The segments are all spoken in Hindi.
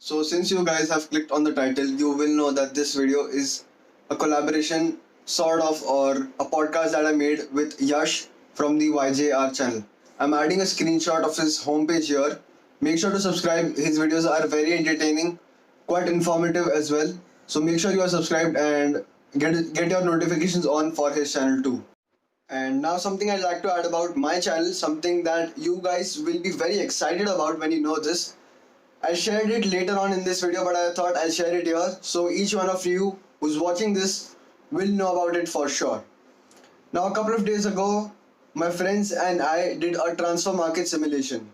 So since you guys have clicked on the title, you will know that this video is a collaboration sort of or a podcast that I made with Yash from the YJR channel. I'm adding a screenshot of his homepage here. Make sure to subscribe. His videos are very entertaining, quite informative as well. So make sure you are subscribed and get your notifications on for his channel too. And now something I'd like to add about my channel, something that you guys will be very excited about when you know this. I shared it later on in this video, but I thought I'll share it here so each one of you who's watching this will know about it for sure. Now, a couple of days ago, my friends and I did a transfer market simulation.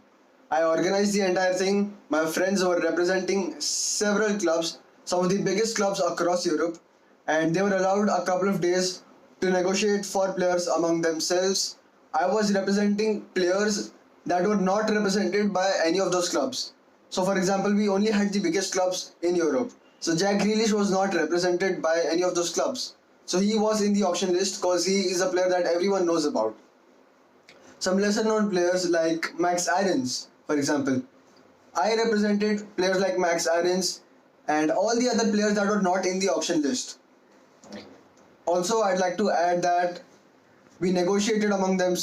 I organized the entire thing. My friends were representing several clubs, some of the biggest clubs across Europe, and they were allowed a couple of days to negotiate for players among themselves. I was representing players that were not represented by any of those clubs. So, for example, we only had the biggest clubs in Europe. So, Jack Grealish was not represented by any of those clubs. So, he was in the auction list because he is a player that everyone knows about. Some lesser known players like Max Aarons, for example. I represented players like Max Aarons and all the other players that were not in the auction list. Also, I'd like to add that we negotiated among them.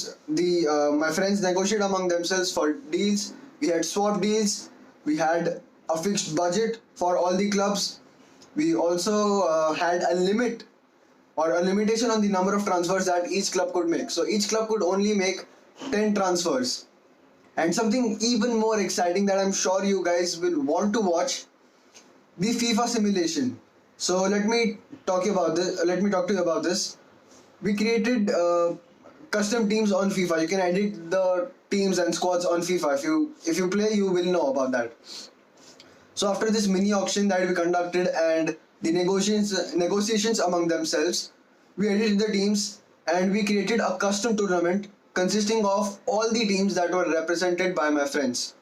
My friends negotiated among themselves for deals. We had swap deals. We had a fixed budget for all the clubs. We also had a limit or a limitation on the number of transfers that each club could make. So each club could only make 10 transfers. And something even more exciting that I'm sure you guys will want to watch, the FIFA simulation. So let me talk to you about this. We created custom teams on FIFA. You can edit the teams and squads on FIFA. If you play, you will know about that. So after this mini auction that we conducted and the negotiations among themselves, we edited the teams and we created a custom tournament consisting of all the teams that were represented by my friends.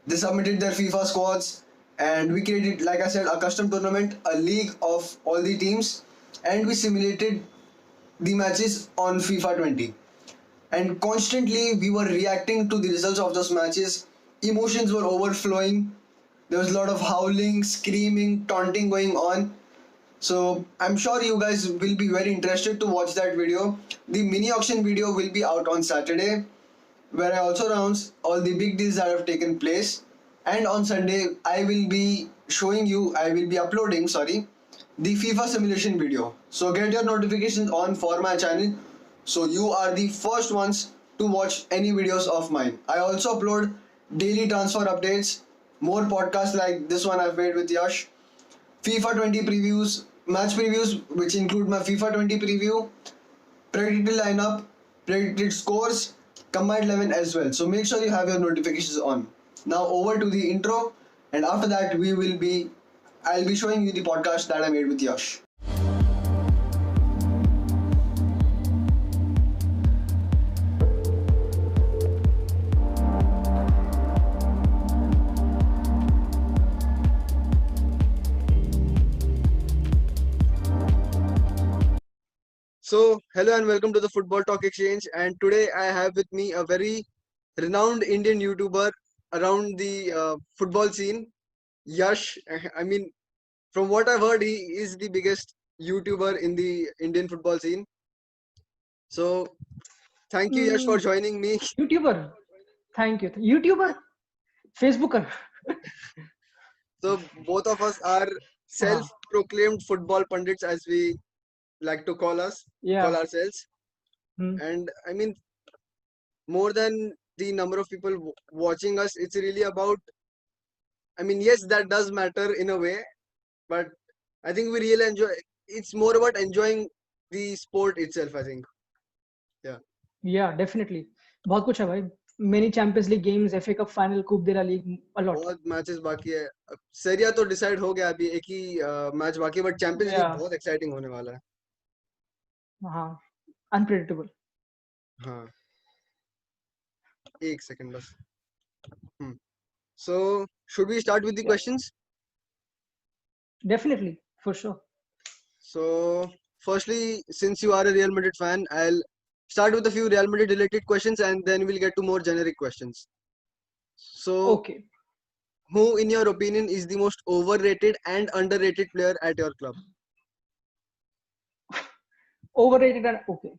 They submitted their FIFA squads and we created, like I said, a custom tournament, a league of all the teams, and we simulated the matches on FIFA 20. And constantly we were reacting to the results of those matches. Emotions were overflowing. There was a lot of howling, screaming, taunting going on. So I'm sure you guys will be very interested to watch that video. The mini auction video will be out on Saturday, where I also announce all the big deals that have taken place. And on Sunday, I will be uploading, the FIFA simulation video. So get your notifications on for my channel so you are the first ones to watch any videos of mine. I also upload daily transfer updates, more podcasts like this one I've made with Yash, FIFA 20 previews, match previews, which include my FIFA 20 preview, predicted lineup, predicted scores, combined 11 as well. So make sure you have your notifications on. Now over to the intro, and after that I'll be showing you the podcast that I made with Yash. So, hello and welcome to the Football Talk Exchange. And today I have with me a very renowned Indian YouTuber around the football scene, Yash. I mean, from what I've heard, he is the biggest YouTuber in the Indian football scene. So, thank you, Yash, for joining me. YouTuber. Thank you. YouTuber. Facebooker. So, both of us are self-proclaimed football pundits, as we like to call ourselves. And I mean, more than the number of people watching us, it's really about, I mean, yes, that does matter in a way, but I think we really enjoy, it's more about enjoying the sport itself, I think. Yeah, definitely. बहुत कुछ है भाई. Many Champions League games, FA Cup final, Coupe de la Ligue, a lot. बहुत मैचेस बाकी है. सेरिया तो डिसाइड हो गया, अभी एक ही मैच बाकी है, बट चैंपियंस लीग बहुत एक्साइटिंग होने वाला है. हाँ, unpredictable. हाँ, एक सेकंड बस. So, should we start with the questions? Definitely, for sure. So, firstly, since you are a Real Madrid fan, I'll start with a few Real Madrid related questions and then we'll get to more generic questions. So, Okay. who in your opinion is the most overrated and underrated player at your club? Overrated and okay.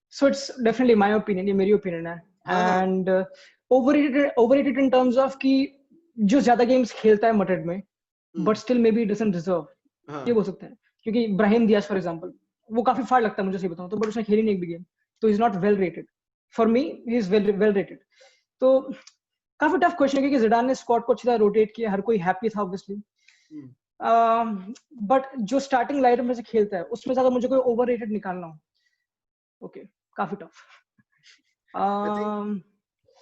So it's definitely my opinion, ये मेरी opinion है. हाँ. And overrated in terms of कि जो ज्यादा games खेलता है Madrid में, but still maybe doesn't deserve. हाँ. ये बोल सकते हैं. क्योंकि Brahim Diaz for example, वो काफी फाड़ लगता है मुझे सही बताऊं तो, but उसने खेली नहीं एक भी game, तो he's not well rated. For me, he is well rated. तो काफी tough question है क्योंकि Zidane ने squad को अच्छी तरह rotate किया, हर कोई happy था obviously. But जो starting lineup में से खेलता है, उसमें ज्यादा मुझे कोई overrated निकालना हो. Okay, काफी tough. I think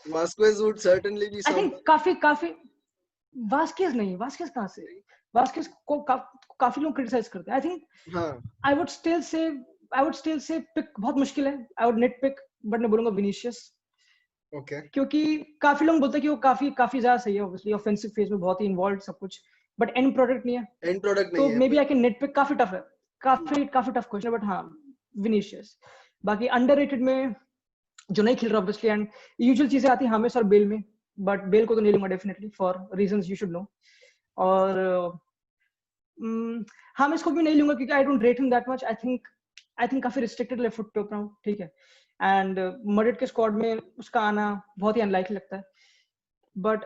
Vasquez would certainly be I think काफी Vasquez नहीं, Vasquez कहाँ से? Vasquez को काफी लोग criticize करते हैं. I think हाँ. I would still say pick बहुत मुश्किल है. I would nitpick, but मैं बोलूँगा Vinicius. Okay. क्योंकि काफी लोग बोलते हैं कि वो काफी ज्यादा सही है, obviously offensive phase में बहुत ही involved सब कुछ, but end product नहीं है. End product तो नहीं है. maybe I can nitpick. काफी tough है, काफी tough question है, but हाँ Vinicius. बाकी underrated में जो नहीं खेल रहा obviously, and usual चीजें आती हैं हामिस और बेल में, but बेल को तो नहीं लूंगा definitely for reasons you should know. और हामिस को भी नहीं लूंगा क्योंकि I don't rate him that much. I think काफी restricted left foot पे ऊपर हूँ, ठीक है. And Madrid के squad में उसका आना बहुत ही unlikely लगता है. But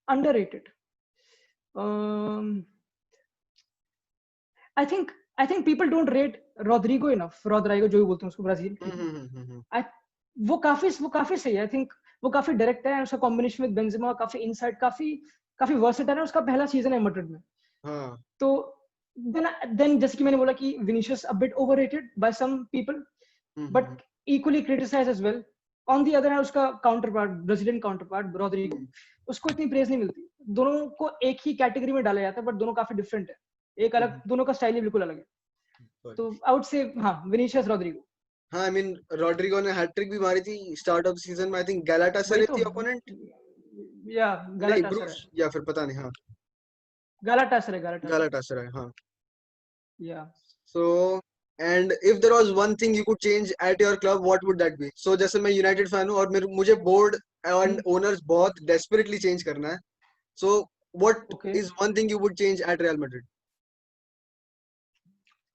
underrated. I think people don't rate Rodrigo enough. Rodrigo जो भी बोलते हैं उसको ब्राजील. वो काफी सही है. I think वो काफी डायरेक्ट है. उसका कॉम्बिनेशन विद बेंजेमा काफी इनसाइड, काफी वर्सेटाइल है. उसका पहला सीजन है मैड्रिड में. हाँ. तो then जैसे कि मैंने बोला कि Vinicius a bit overrated by some people, but equally criticized as well. On the other hand, उसका Brazilian counterpart Rodrigo, उसको इतनी praise नहीं मिलती. दोनों को एक ही कैटेगरी में डाला जाता है, but दोनों काफी different है. एक अलग, दोनों का स्टाइल ही बिल्कुल अलग है. तो I would say हाँ Vinicius, Rodrigo. हाँ, I mean Rodrigo ने हैट्रिक भी मारी थी स्टार्ट ऑफ सीजन में. I think Galatasaray थी ओपोनेंट. या Galatasaray या फिर पता नहीं. हाँ, Galatasaray. हाँ. Yeah. So, and if there was one thing you could change at your club, what would that be? So जैसे मैं United fan हूँ और मुझे board and owners बहुत desperately change करना है. So what is one thing you would change at Real Madrid?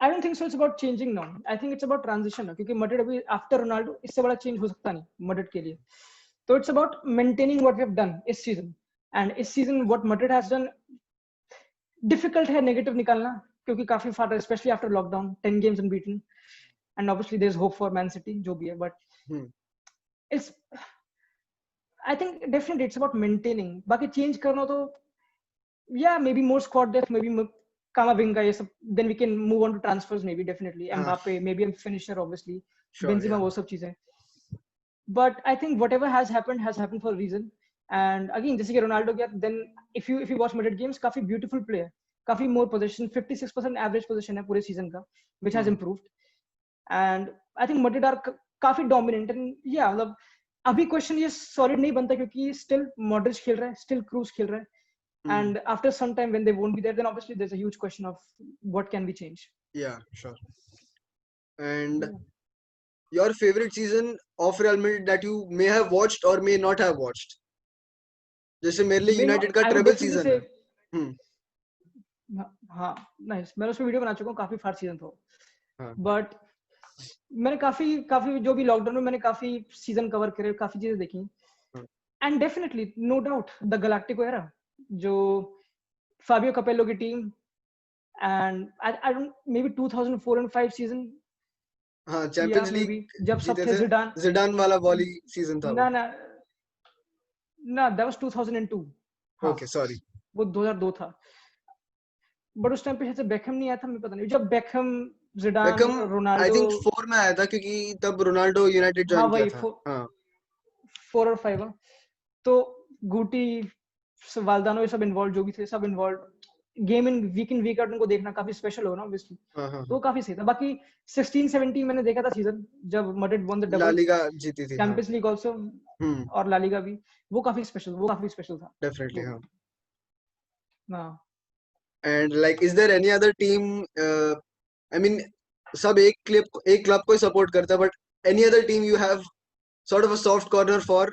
I don't think so. It's about changing now. I think it's about transition now. क्योंकि Madrid अभी after Ronaldo इससे बड़ा change हो सकता नहीं Madrid के लिए. So it's about maintaining what we have done इस season. And इस season what Madrid has done, difficult है negative निकालना क्योंकि काफी far, especially after lockdown, 10 games unbeaten, and obviously there's hope for Man City जो भी है, but it's, I think definitely it's about maintaining. बाकी change करना तो yeah, maybe more squad depth, maybe Kamavinga ये सब, then we can move on to transfers maybe, definitely Mbappe, maybe a finisher obviously, Benzema वो सब चीजें. But I think whatever has happened for a reason. And again जैसे कि Ronaldo गया, then if you watch Madrid games, काफी beautiful player, काफी more possession, 56% average possession है पूरे season का, which has improved. And I think Madrid are काफी dominant. And yeah, मतलब अभी question ये solid नहीं बनता क्योंकि still Modric खेल रहा है, still Kroos खेल रहा है. And after some time when they won't be there, then obviously there's a huge question of what can we change. Yeah, sure. And your favorite season of Real Madrid that you may have watched or may not have watched? जैसे मेरे लिए यूनाइटेड का ट्रेबल सीजन है. हाँ, नाइस. मैंने उसमें वीडियो बना चुका हूँ, काफी फार सीजन था. बट मैंने काफी जो भी लॉकडाउन में मैंने काफी सीजन कवर करे, काफी चीजें देखी. And definitely no doubt the galactico era, जो फाबियो कैपेलो की team, and I don't, maybe 2004 and 5 season. हाँ, चैंपियंस लीग जब सब थे. जिडान वाला वॉली सीजन था. ना, that was 2002. Okay, sorry. वो 2002 था. बट उस टाइम पे शायद बेकहम नहीं आया था, मुझे पता नहीं. जब Beckham, Zidane, Ronaldo, I think 4 में आया था क्योंकि तब रोनाल्डो यूनाइटेड ज्वाइन किया था. हाँ, 4 और 5. तो गुटी, वाल्दानो, ये सब इन्वॉल्व, जो भी थे सब involve. Game in week out उनको देखना काफी स्पेशल होगा ना ऑब्वियसली. तो काफी सही था. बाकी 16-17 मैंने देखा था सीजन, जब Madrid won the double, La Liga जीती थी, चैंपियंस लीग आल्सो, और ला लीगा भी. वो काफी स्पेशल था. डेफिनेटली. हाँ. हाँ. And like, is there any other team? I mean, सब एक क्लब को सपोर्ट करता है, but any other team you have sort of a soft corner for?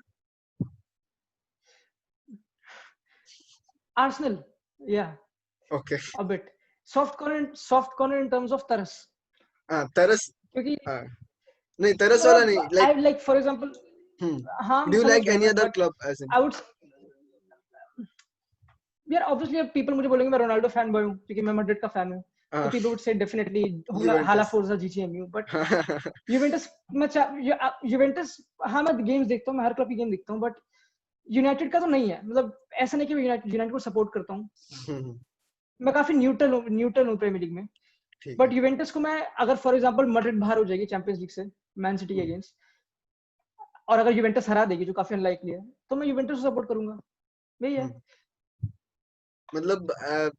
Arsenal, yeah, Okay. a bit. Soft corner in terms of Taras. Taras. क्योंकि नहीं, Taras वाला नहीं. I Like, like for example, हाँ do you समझ like गया any मैं, other but club as in? I would यार obviously अब people मुझे बोलेंगे मैं रोनाल्डो फैन बॉय हूँ क्योंकि मैं मैड्रिड का फैन हूँ, तो हाँ. people would say definitely Juventus. हाला Forza GCMU, but Juventus Juventus हाँ मैं गेम्स देखता हूँ, मैं हर क्लब की गेम देखता हूँ, बट यूनाइटेड का तो नहीं है, मतलब ऐसा नहीं कि मैं यूनाइटेड को सपोर्ट करता हूँ, मैं काफी न्यूट्रल हूँ प्रीमियर लीग में, ठीक बट है. यूवेंटस को मैं अगर फॉर एग्जांपल मैड्रिड बाहर हो जाएगी चैंपियंस लीग से मैन सिटी के अगेंस्ट, और अगर यूवेंटस हरा देगी जो काफी अनलाइकली है, तो मैं यूवेंटस को सपोर्ट करूंगा, यही है. मतलब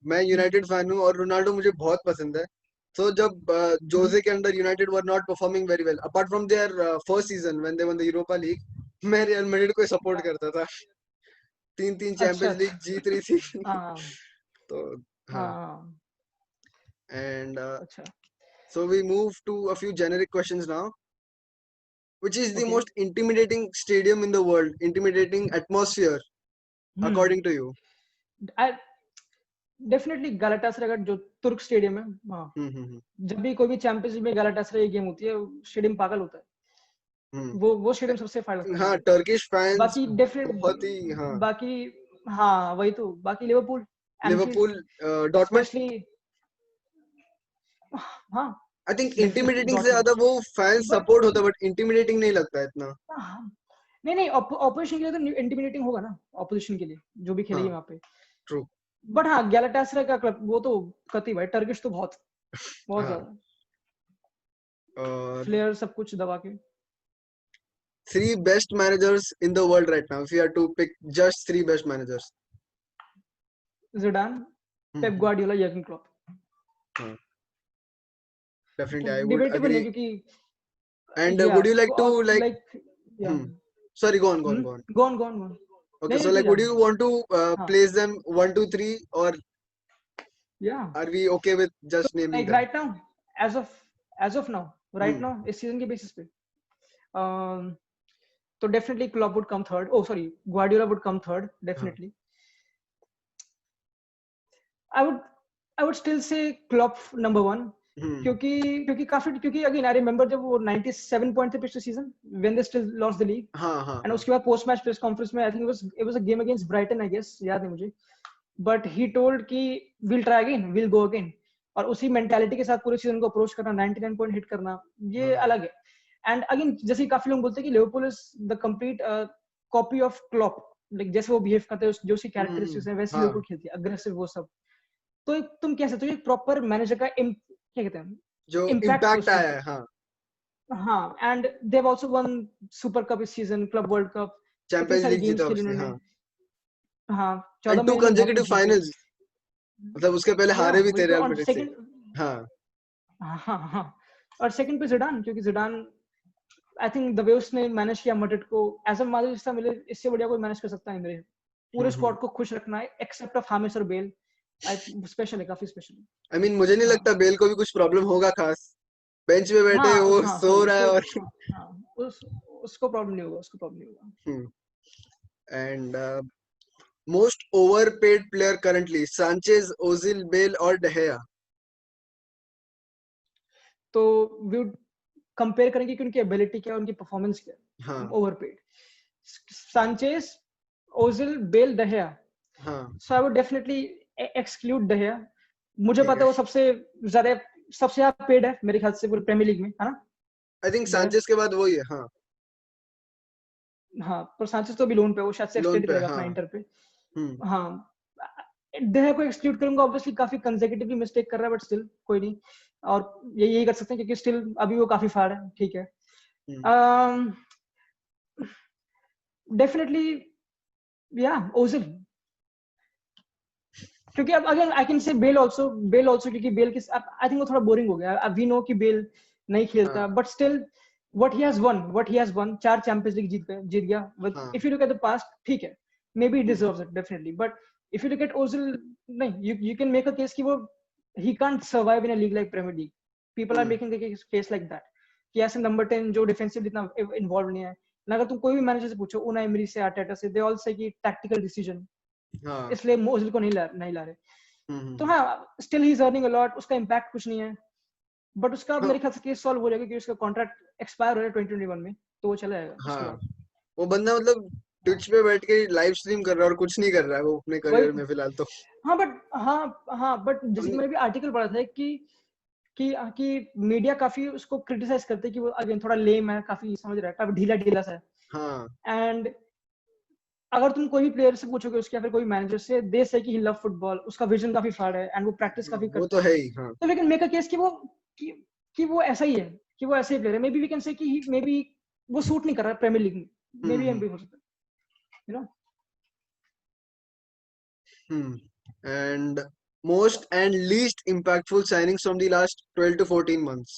मैं यूनाइटेड फैन हूँ और रोनाल्डो मुझे बहुत पसंद है. तो जब जोसे के under United were not performing very well apart from their first season when they won the Europa League, मैं रियल मैड्रिड को सपोर्ट करता था. 3 अच्छा चैंपियंस लीग जीत रही थी. हाँ तो हाँ. हाँ And अच्छा so we move to a few generic questions now. Which is the okay. most intimidating stadium in the world? Intimidating atmosphere, according to you? Definitely Galatasaray का जो तुर्क स्टेडियम है, हाँ, हम्म. जब भी कोई भी चैंपियंस लीग में गैलाटासराय की गेम होती है स्टेडियम पागल होता है, वो स्टेडियम सबसे फाड़ लगता है हाँ, मुझे. टर्किश फैंस बाकी बहुत ही. डेफिनेट हाँ. बाकी हाँ वही तो, बाकी Liverpool Enfield Liverpool, Dortmund. Specially, हाँ आई थिंक डेफिनेटली इंटिमिडेटिंग से डॉर्टमंड, ज्यादा वो फैन बट सपोर्ट होता है, बट इंटिमिडेटिंग नहीं लगता इतना. नहीं नहीं ऑपोजिशन के लिए तो इंटिमिडेटिंग होगा ना, ऑपोजिशन के लिए जो भी खेलेगी हाँ, वहां पे, ट्रू. बट हाँ गैलाटासराय का क्लब वो तो कति भाई, टर्किश तो बहुत बहुत हाँ. ज्यादा और फ्लेयर सब कुछ दबा के. 3 best managers in the world right now. If you have to pick just 3 best managers. Zidane, Pep Guardiola, Jurgen Klopp. हाँ. Definitely, I would डिबेटेबल है agree. क्योंकि And या would you like to like? Like या Sorry, go on, go on, go on. Gone gone gone Okay, नहीं so नहीं like, तू would जान. you want to हाँ place them 1, 2, 3, or या are we okay with just naming like them? Right now, as of now right now इस सीजन के बेसिस पे, तो definitely Klopp would come third, oh sorry Guardiola would come third definitely. I would still say Klopp number 1, क्योंकि अगेन आई रिमेंबर जब वो 97 पॉइंट थे पिछले season when they still lost the league, हाँ. एंड उसके बाद पोस्ट मैच प्रेस कॉन्फ्रेंस में I think it was a game against Brighton I guess, याद है मुझे, बट ही टोल्ड कि will try again, will go again, और उसी मेंटालिटी के साथ पूरे सीजन को अप्रोच करना, 99 पॉइंट हिट करना, ये अलग है. एंड अगेन जैसे काफी लोग बोलते हैं कि Liverpool is the complete copy of Klopp, like जैसे वो बिहेव करते हैं, जो उसकी कैरेक्टरिस्टिक्स है वैसे लिवरपूल खेलती है, अग्रेसिव वो सब. तो एक तुम कह सकते हो एक प्रॉपर मैनेजर का क्या कहते हैं जो इम्पैक्ट इम्पैक्ट आया है. हाँ. हाँ, and they have also one super cup इस सीजन, क्लब वर्ल्ड कप, इतनी चैंपियंस सारी लीग गेम्स जीता खेली उसने. उन्होंने. हाँ. हाँ 14 एंड 2 महीने में बहुत कंसेक्यूटिव कुछ जीते. फाइनल्स. मतलब उसके पहले या हारे भी वही थे तो, रियल और मैड्रिड से. सेकंड, हाँ. हाँ और सेकंड पे जिडान, क्योंकि Zidane I think the way उसने मैनेज किया मैड्रिड को एज अ मादरिस्ता मिले, इससे बढ़िया कोई मैनेज कर सकता है मेरे. पूरे स्क्वाड को खुश रखना है एक्सेप्ट ऑफ हामिस और बेल, स्पेशल है, काफी स्पेशल है. आई मीन मुझे नहीं लगता बेल को भी कुछ प्रॉब्लम होगा खास. बेंच पे बैठे वो हाँ सो सॉरी रहा है. और हाँ उसको प्रॉब्लम नहीं होगा. And most overpaid player currently, Sanchez, Ozil, Bale और डेहेया. तो वी वुड कंपेयर करेंगे कि उनकी एबिलिटी क्या है, उनकी परफॉर्मेंस क्या है. हाँ. Overpaid Sanchez, Ozil, Bale, de Gea. हाँ. So I would definitely exclude de Gea. मुझे ठीक पता है. है वो सबसे ज्यादा पेड है मेरे ख्याल से पूरे प्रीमियर लीग में, है ना. आई थिंक दहेया, सांचेज के बाद वही है. हाँ. हाँ पर सांचेज तो अभी लोन पे, वो शायद से लोन एक्सटेंड पे. करेगा अपना हाँ. इंटर पे. हम्म. हाँ दहेया को एक्सक्लूड करूंगा, ऑब्वियसली काफी कंसेक्यूटिवली मिस्टेक कर रहा है, बट स्टिल कोई नहीं, और यही कर सकते हैं क्योंकि स्टिल अभी वो काफी फाड़ है, ठीक है. डेफिनेटली या ओजिल, क्योंकि अब again I can say Bale also क्योंकि बेल की आई थिंक वो थोड़ा बोरिंग हो गया. अब वी नो कि बेल नहीं खेलता, but still what he has won 4 Champions League जीत गया. If you look at the past, ठीक है, maybe deserves it definitely, but if you look at Ozil, नहीं, you can make a case कि वो he can't survive in a league like Premier League. People are making the case like that कि ऐसे नंबर 10 जो डिफेंसिव इतना इन्वॉल्व नहीं है. अगर तुम कोई भी मैनेजर से पूछो, उना एमरी से, आर्टेटा से, दे ऑल से कि टैक्टिकल डिसीजन, हाँ इसलिए ओजिल को नहीं ला रहे। तो हम्म। हाँ, still he is earning a lot, उसका इम्पैक्ट कुछ नहीं है, बट उसका हाँ मेरे ख्याल से केस सॉल्व हो जाएगा कि उसका कॉन्ट्रैक्ट एक्सपायर हो रहा है 2021 में, तो वो चला जाएगा उसके हाँ बाद। वो बंदा मतलब हाँ ट्विच पे बैठ के लाइव स्ट्रीम कर रहा है और कुछ नहीं कर रहा है वो अपने वही करियर तो। में फिलहाल तो। हाँ बट हाँ बट जैसे कि अपनी मैंने भी आर्टिकल पढ़ा था कि मीडिया काफी उसको क्रिटिसाइज करते हैं कि वो अगेन थोड़ा लेम है, काफी समझ रहा है, काफी ढीला ढीला सा हाँ है। एंड अगर तुम कोई भी प्लेयर से पूछोगे उसके या फिर कोई मैनेजर से, दे से कि ही लव फुटबॉल, उसका विजन काफी फाड़ है एंड वो प्रैक्टिस काफी वो करता तो है। है ही हाँ। तो लेकिन मेक अ केस कि, कि वो ऐसा ही है, कि वो ऐसे ही प्लेयर है। May be we can say कि मे बी वो सूट नहीं कर रहा है प्रीमियर लीग में, मे बी एमबी हो सकता है, you know. And most and least impactful signings from the last 12 to 14 months.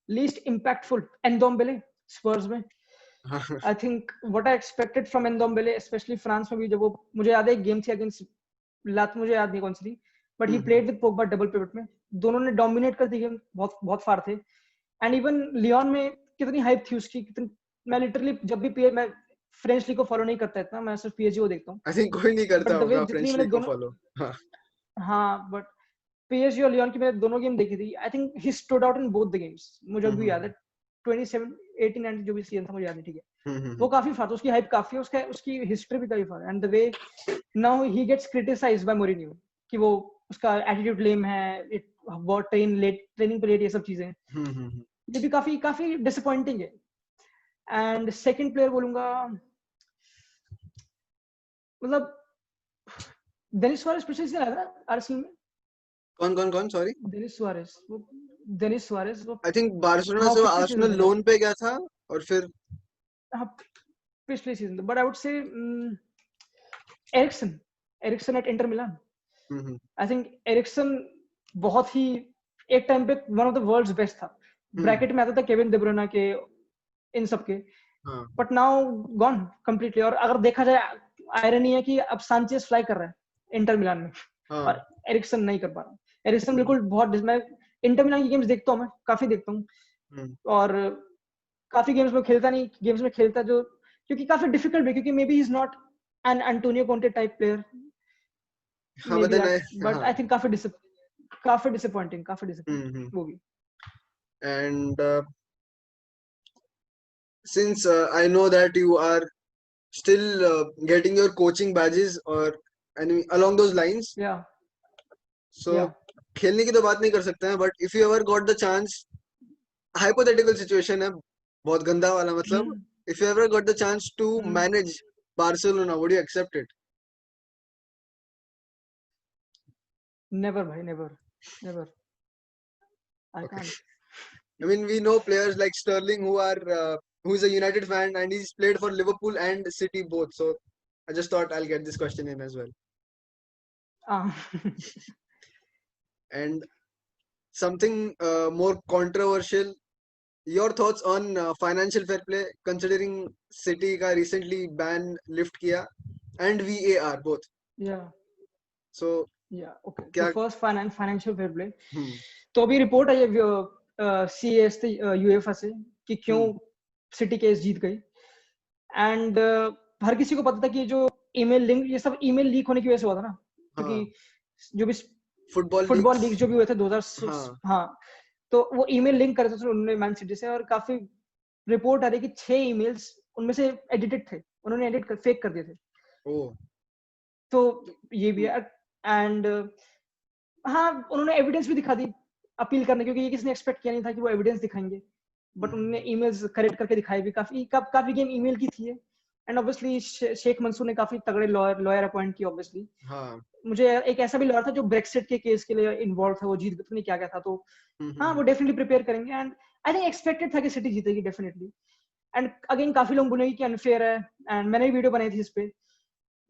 Least impactful Ndombele Spurs में। I think what I expected from Ndombele, especially France में भी, जब वो, मुझे याद है एक गेम थी अगेंस्ट लात, मुझे याद नहीं कौन सी थी, but he played with Pogba double pivot में, दोनों ने डोमिनेट कर दी गेम, बहुत बहुत फार थे। एंड इवन लियोन में कितनी हाइप थी उसकी, कितनी, मैं लिटरली जब भी मैं फ्रेंच लीग को फॉलो नहीं करता इतना, मैं सिर्फ पीएसजी को देखता हूँ, आई थिंक कोई नहीं बट करता द वे होगा जितनी फ्रेंच मैंने लीग को दोनों, फॉलो। हाँ हाँ बट पीएसजी और लियोन की मैंने दोनों गेम देखी थी, I think he stood out in both the games, मुझे भी याद है 27 18 19 जो भी सीजन था मुझे याद नहीं, ठीक है, वो काफी फार था, उसकी हाइप काफी है, उसका उसकी हिस्ट्री भी काफी far, and the way now he gets criticised by Mourinho कि वो, उसका एटीट्यूड लेम है, इट वो ट्रेनिंग पे लेट, ये सब चीजें, ये भी काफी काफी डिसअपॉइंटिंग है। एंड सेकंड प्लेयर बोलूंगा, मतलब डेनिस सुआरेज पिछले सीजन आया था आर्सेनल में, कौन कौन कौन सॉरी। डेनिस सुआरेज वो, डेनिस सुआरेज वो, आई थिंक बार्सिलोना हाँ से पिछले सीजन आर्सेनल था शायद, लोन पे गया था और फिर हाँ पिछले season, but I would say Eriksen, Eriksen at Inter Milan. Hmm I think Eriksen बहुत ही, एक टाइम पे one of the world's best था, ब्रैकेट में आता था केविन de bruyne के, इन सब के, हाँ बट नाउ गॉन कंप्लीटली। और अगर देखा जाए, आयरनी है कि अब सांचेज फ्लाई कर रहा है इंटर मिलान में, हाँ और एरिक्सन नहीं कर पा रहा। एरिक्सन बिल्कुल बहुत, मैं इंटर मिलान की गेम्स देखता हूँ, मैं काफी देखता हूँ, और काफी गेम्स में खेलता नहीं, गेम्स में खेलता जो, क्योंकि काफी डिफिकल्ट है, क्योंकि maybe is not an Antonio Conte type player, हाँ मे बी बदन है दैट, बट हाँ। आई थिंक काफी डिसअपॉइंटिंग, काफी डिसअपॉइंटिंग वो भी। And since I know that you are still getting your coaching badges or any along those lines, या so या खेलने की तो बात नहीं कर सकते हैं, but if you ever got the chance, hypothetical situation है, बहुत गंदा वाला मतलब, if you ever got the chance to manage Barcelona, would you accept it? Never भाई, never never, I Okay. Can't. I mean, we know players like Sterling who is a United fan and he's played for Liverpool and City both. So I just thought I'll get this question in as well. And something more controversial, your thoughts on financial fair play considering City का recently ban lift किया and VAR both. या So या ओके, तो क्या फर्स्ट फाइनेंशियल फेयर प्ले, हम्म तो अभी रिपोर्ट आई है सीएस से, यूएफए से, कि क्यों सिटी केस जीत गई। एंड हर किसी को पता था कि जो ईमेल लिंक, ये सब ईमेल लीक होने की वजह से हुआ था ना, क्योंकि हाँ जो भी फुटबॉल फुटबॉल लीग्स लीग जो भी हुए थे 2006, हाँ हाँ, तो वो ईमेल लिंक करते थे उन्होंने मैन सिटी से, और काफी रिपोर्ट आ रही है कि 6 ईमेल्स उनमें से एडिटेड थे, उन्होंने एडिट कर फेक कर दिए थे, ओ तो ये भी है। एंड हाँ, उन्होंने एविडेंस भी दिखा दी अपील करने, क्योंकि ये किसी ने एक्सपेक्ट किया नहीं था कि वो एविडेंस दिखाएंगे, बट उन्होंने ईमेल्स करेक्ट करके दिखाई भी, काफी गेम ईमेल की थी। एंड ऑब्वियसली शेख मंसूर ने काफी तगड़े लॉयर अपॉइंट किए ऑब्वियसली। हाँ मुझे एक ऐसा भी लॉयर था जो ब्रेक्सिट के केस के लिए इन्वॉल्व था, वो जीत पता नहीं क्या क्या था, तो हाँ वो डेफिनेटली प्रिपेयर करेंगे, एंड आई थिंक एक्सपेक्टेड था कि सिटी जीतेगी डेफिनेटली। एंड अगेन काफी लोग बोलेंगे कि अनफेयर है, एंड मैंने भी वीडियो बनाई थी इस पे,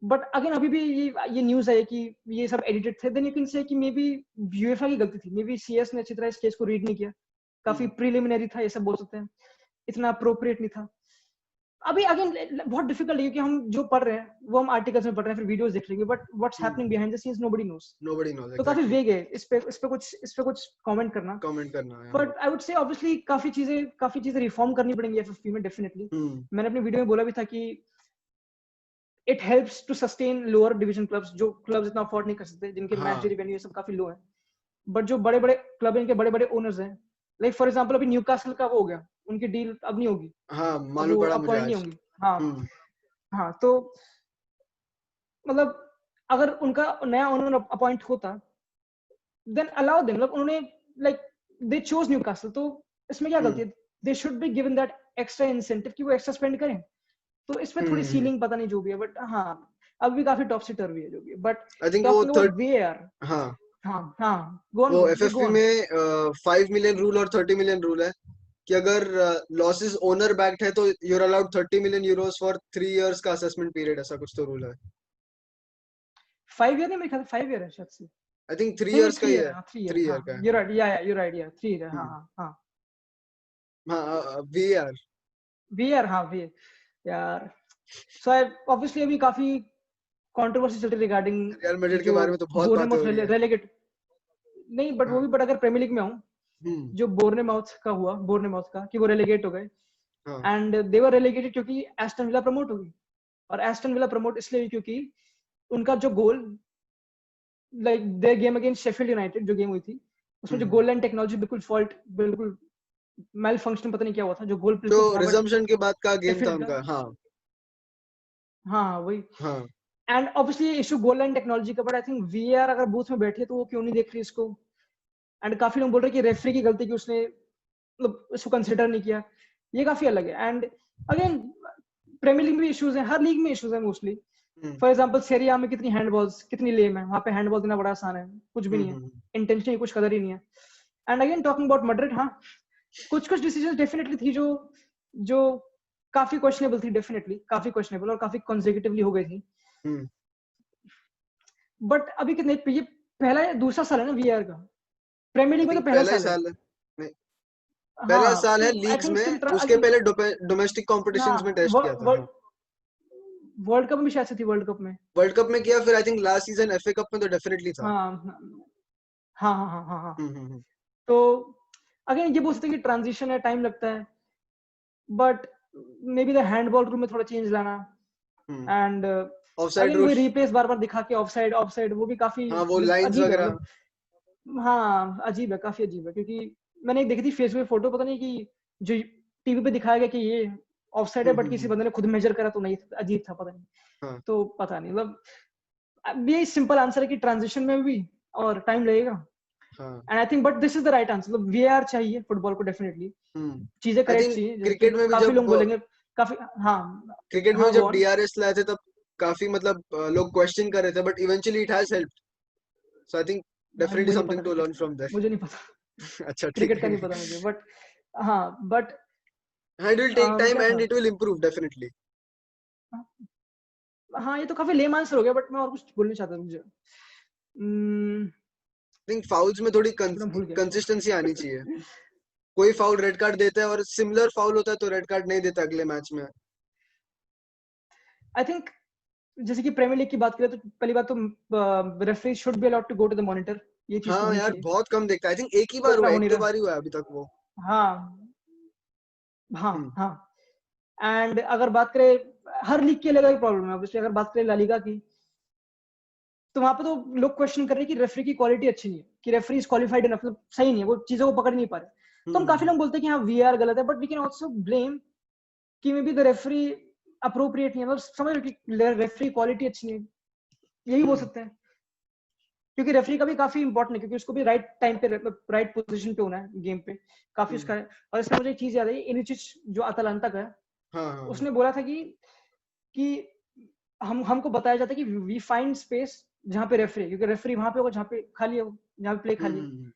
बट अगेन अभी भी ये न्यूज है कि ये सब एडिटेड थे, देन यू कैन से कि मे बी यूएफए की गलती थी, मे बी सीएस ने अच्छी तरह इस केस को रीड नहीं किया, काफी प्रिलिमिनरी था, ये सब बोल सकते हैं, इतना अप्रोप्रिएट नहीं था। अभी अगेन बहुत डिफिकल्ट है, क्योंकि हम जो पढ़ रहे हैं वो हम आर्टिकल्स में पढ़ रहे हैं, फिर वीडियोस देख लेंगे, but what's happening behind the scenes nobody nose. nobody knows तो काफी exactly. वेग है इस पे कुछ कमेंट करना, कमेंट करना है हाँ बट आई वुड से ऑब्वियसली काफी चीजें रिफॉर्म करनी पड़ेंगी एफएफपी में डेफिनेटली। मैंने अपनी वीडियो में बोला भी था कि it helps to sustain lower division clubs, जो क्लब्स इतना अफोर्ड नहीं कर सकते, जिनके मैच हाँ डे रेवेन्यू सब काफी लो है। बट जो बड़े बड़े क्लब, इनके बड़े बड़े ओनर्स हैं, लाइक फॉर एग्जांपल अभी न्यूकासल का वो हो गया, उनकी डील अब नहीं होगी, हाँ, अब मालूम वो पड़ा मुझे अपॉइंट नहीं आज। होंगी। हाँ हम्म हाँ, तो मतलब अगर उनका नया ओनर अपॉइंट होता, देन अलाउ देम, मतलब उन्होंने लाइक दे चोज न्यूकासल, तो इसमें क्या गलती हम्म है? They should be given that extra incentive कि वो एक्स्ट्रा स्पेंड करें। तो इसमें थोड़ी हम्म सीलिंग पता नहीं जो भी है, बट हाँ अब भी काफी टॉप टर्वी है जो भी है। बट आई थिंक वो टॉकिंग अबाउट थर्ड वीएआर, हाँ हाँ हाँ, गो ऑन वो bro, you go FFP on. में 5 मिलियन रूल और 30 मिलियन रूल है कि अगर लॉसेस ओनर बैक्ड है तो you're allowed 30 million euros for 3 years का असेसमेंट पीरियड, ऐसा कुछ तो रूल है। 5 ईयर नहीं, मेरे ख्याल से 5 ईयर है शायद से। आई थिंक 3 नहीं नहीं, इयर्स का 3 ही ईयर है। है, हाँ 3 ईयर, 3 ईयर का हाँ है। यू राइट, या यू राइट, या 3 ईयर, हाँ हम्म हाँ हाँ। हाँ वीआर वीआर, हाँ वी यार। सो आई ऑब्वियसली अभी काफी कंट्रोवर्सी चल रही रियल रिगार्डिंग मैड्रिड के जो बारे में तो बहुत बातें हो बोर्नेमॉथ रही है। रेलेगेट, नहीं बट वो हाँ भी, बट अगर प्रीमियर लीग में हूँ, हम्म जो बोर्नेमाउथ का हुआ, बोर्नेमाउथ का कि वो रेलेगेट हो गए, हाँ एंड दे वर रेलेगेटेड क्योंकि एस्टन विला प्रमोट हो गई। और एस्टन विला प्रमोट इसलिए हुई क्योंकि उनका जो goal, like their game against Sheffield United जो गेम हुई थी, उसमें जो हम्म गोल लाइन टेक्नोलॉजी बिल्कुल फॉल्ट, बिल्कुल मेल फंक्शन, पता नहीं क्या हुआ था, जो गोल जो बिल्कुल था, बट रिजम्पशन के बाद का गेम था शेफील्ड का, उनका। हाँ हाँ वही। हाँ and obviously issue goal line technology का, बट आई थिंक वीआर अगर बूथ में बैठी है तो वो क्यों नहीं देख रही इसको। एंड काफी लोग बोल रहे हैं कि रेफरी की गलती कि उसने मतलब इसको कंसिडर नहीं किया, ये काफी अलग है। एंड अगेन प्रीमियर लीग में इश्यूज है, हर लीग में इश्यूज है मोस्टली। हम्म फॉर एग्जांपल सेरिया में कितनी हैंडबॉल्स, कितनी लेम है, वहां पे हैंडबॉल देना बड़ा आसान है, कुछ भी नहीं है, हम्म इंटेंशनली कुछ कदर ही नहीं है। And again talking about Madrid, हाँ कुछ कुछ डिसीजन डेफिनेटली थी जो जो काफी क्वेश्चनेबल थी, डेफिनेटली काफी क्वेश्चनेबल और काफी कंसेक्यूटिवली हो गई थी। हम्म बट अभी कितने, ये पहला या दूसरा साल है ना वीआर का, प्रीमियर आई लीग में तो थिंक पहला पहला ही साल है। साल है। नहीं, पहला हाँ साल तो है आई लीग्स थिंक में, स्टिल, उसके पहले डोमेस्टिक कॉम्पिटिशन्स में टेस्ट किया था। हाँ वर्ल्ड कप में भी शायद से थी, वर्ल्ड कप में। वर्ल्ड कप में किया, फिर I think last season FA cup में तो डेफिनेटली था। हाँ हाँ हाँ हाँ हाँ हाँ। हम्म। तो अगेन ये बोल सकते हैं कि ट्रांजिशन है, टाइम लगता है, but maybe the handball rule में थोड़ा चेंज लाना। हम्म एंड ऑफसाइड अगेन रूल। वही रिप्लेस बार बार दिखा के ऑफसाइड ऑफसाइड, वो भी काफी हाँ वो मतलब लाइंस अजीब है, वगैरह। मतलब हाँ अजीब है, काफी अजीब है। क्योंकि मैंने एक देखी थी फेसबुक पे फोटो, पता नहीं कि जो टीवी पे दिखाया गया कि ये ऑफसाइड है, बट किसी हम्म। बंदे ने खुद मेजर करा तो नहीं, अजीब था, पता नहीं। हाँ तो पता नहीं, मतलब अब ये सिंपल आंसर है कि ट्रांजिशन में भी और टाइम लगेगा। हाँ and I think but this is the right answer, मतलब वीआर चाहिए फुटबॉल को डेफिनेटली, चीजें आई करेक्ट थिंक चाहिए, जैसे कि क्रिकेट में भी काफी लोग जब बोलेंगे काफी, हाँ क्रिकेट में भी हाँ गो जब ऑन। डीआरएस लाए थे तब काफी मतलब लोग क्वेश्चन कर रहे थे, but eventually it has helped. So I think भाई डेफिनेटली मुझे नहीं पता समथिंग टू क्रिकेट लर्न का, फ्रॉम देयर। मुझे नहीं पता, अच्छा ठीक क्रिकेट का है। नहीं पता मुझे, बट हाँ but it will take time क्या एंड था, इट विल इम्प्रूव डेफिनेटली। हाँ ये तो काफी लेम आंसर हो गया, बट मैं और कुछ बोलना चाहता था मुझे। आई थिंक फाउल्स में थोड़ी एकदम भूल गया। कंसिस्टेंसी आनी चाहिए। कोई फाउल रेड कार्ड देता है और सिमिलर फाउल होता है तो रेड कार्ड नहीं देता अगले मैच में। आई थिंक जैसे कि प्रीमियर लीग की बात करें तो पहली बात तो referee should be allowed to go to the monitor, ये चीज तो हाँ होनी यार चाहिए। बहुत कम देखता है। आई थिंक एक ही वो बार इतना हुआ है, हो एक नहीं दो रहा। बार ही हुआ है अभी तक वो। हाँ हाँ हम्म हाँ। एंड अगर बात करें, हर लीग की अलग अलग प्रॉब्लम है ऑब्वियसली, अगर बात करें ला लीगा की, तो वहां पे तो लोग क्वेश्चन कर रहे हैं कि रेफरी की क्वालिटी अच्छी नहीं है, कि रेफरी इज क्वालिफाइड इनफ, मतलब सही नहीं है, वो चीजों को पकड़ नहीं पा रहे। तो हम काफी हम्म लोग बोलते हैं कि हाँ वीआर गलत है, but we can also blame कि maybe the referee appropriate नहीं है, मतलब समझ रहे हो कि रेफरी क्वालिटी अच्छी नहीं है, यही बोल हम्म सकते हैं। क्योंकि रेफरी का भी काफी इंपॉर्टेंट है, क्योंकि उसको भी राइट टाइम पे, राइट पोजीशन पे होना है गेम पे, काफी उसका हम्म, है। और इसमें मुझे एक चीज याद आई, इनिचिच जो अतालांटा का है, हाँ हाँ हाँ उसने बोला था कि हमको बताया जाता है कि वी फाइंड स्पेस जहाँ पे रेफरी है, क्योंकि रेफरी वहां पे होगा जहाँ पे खाली है, जहाँ पे प्ले खाली है,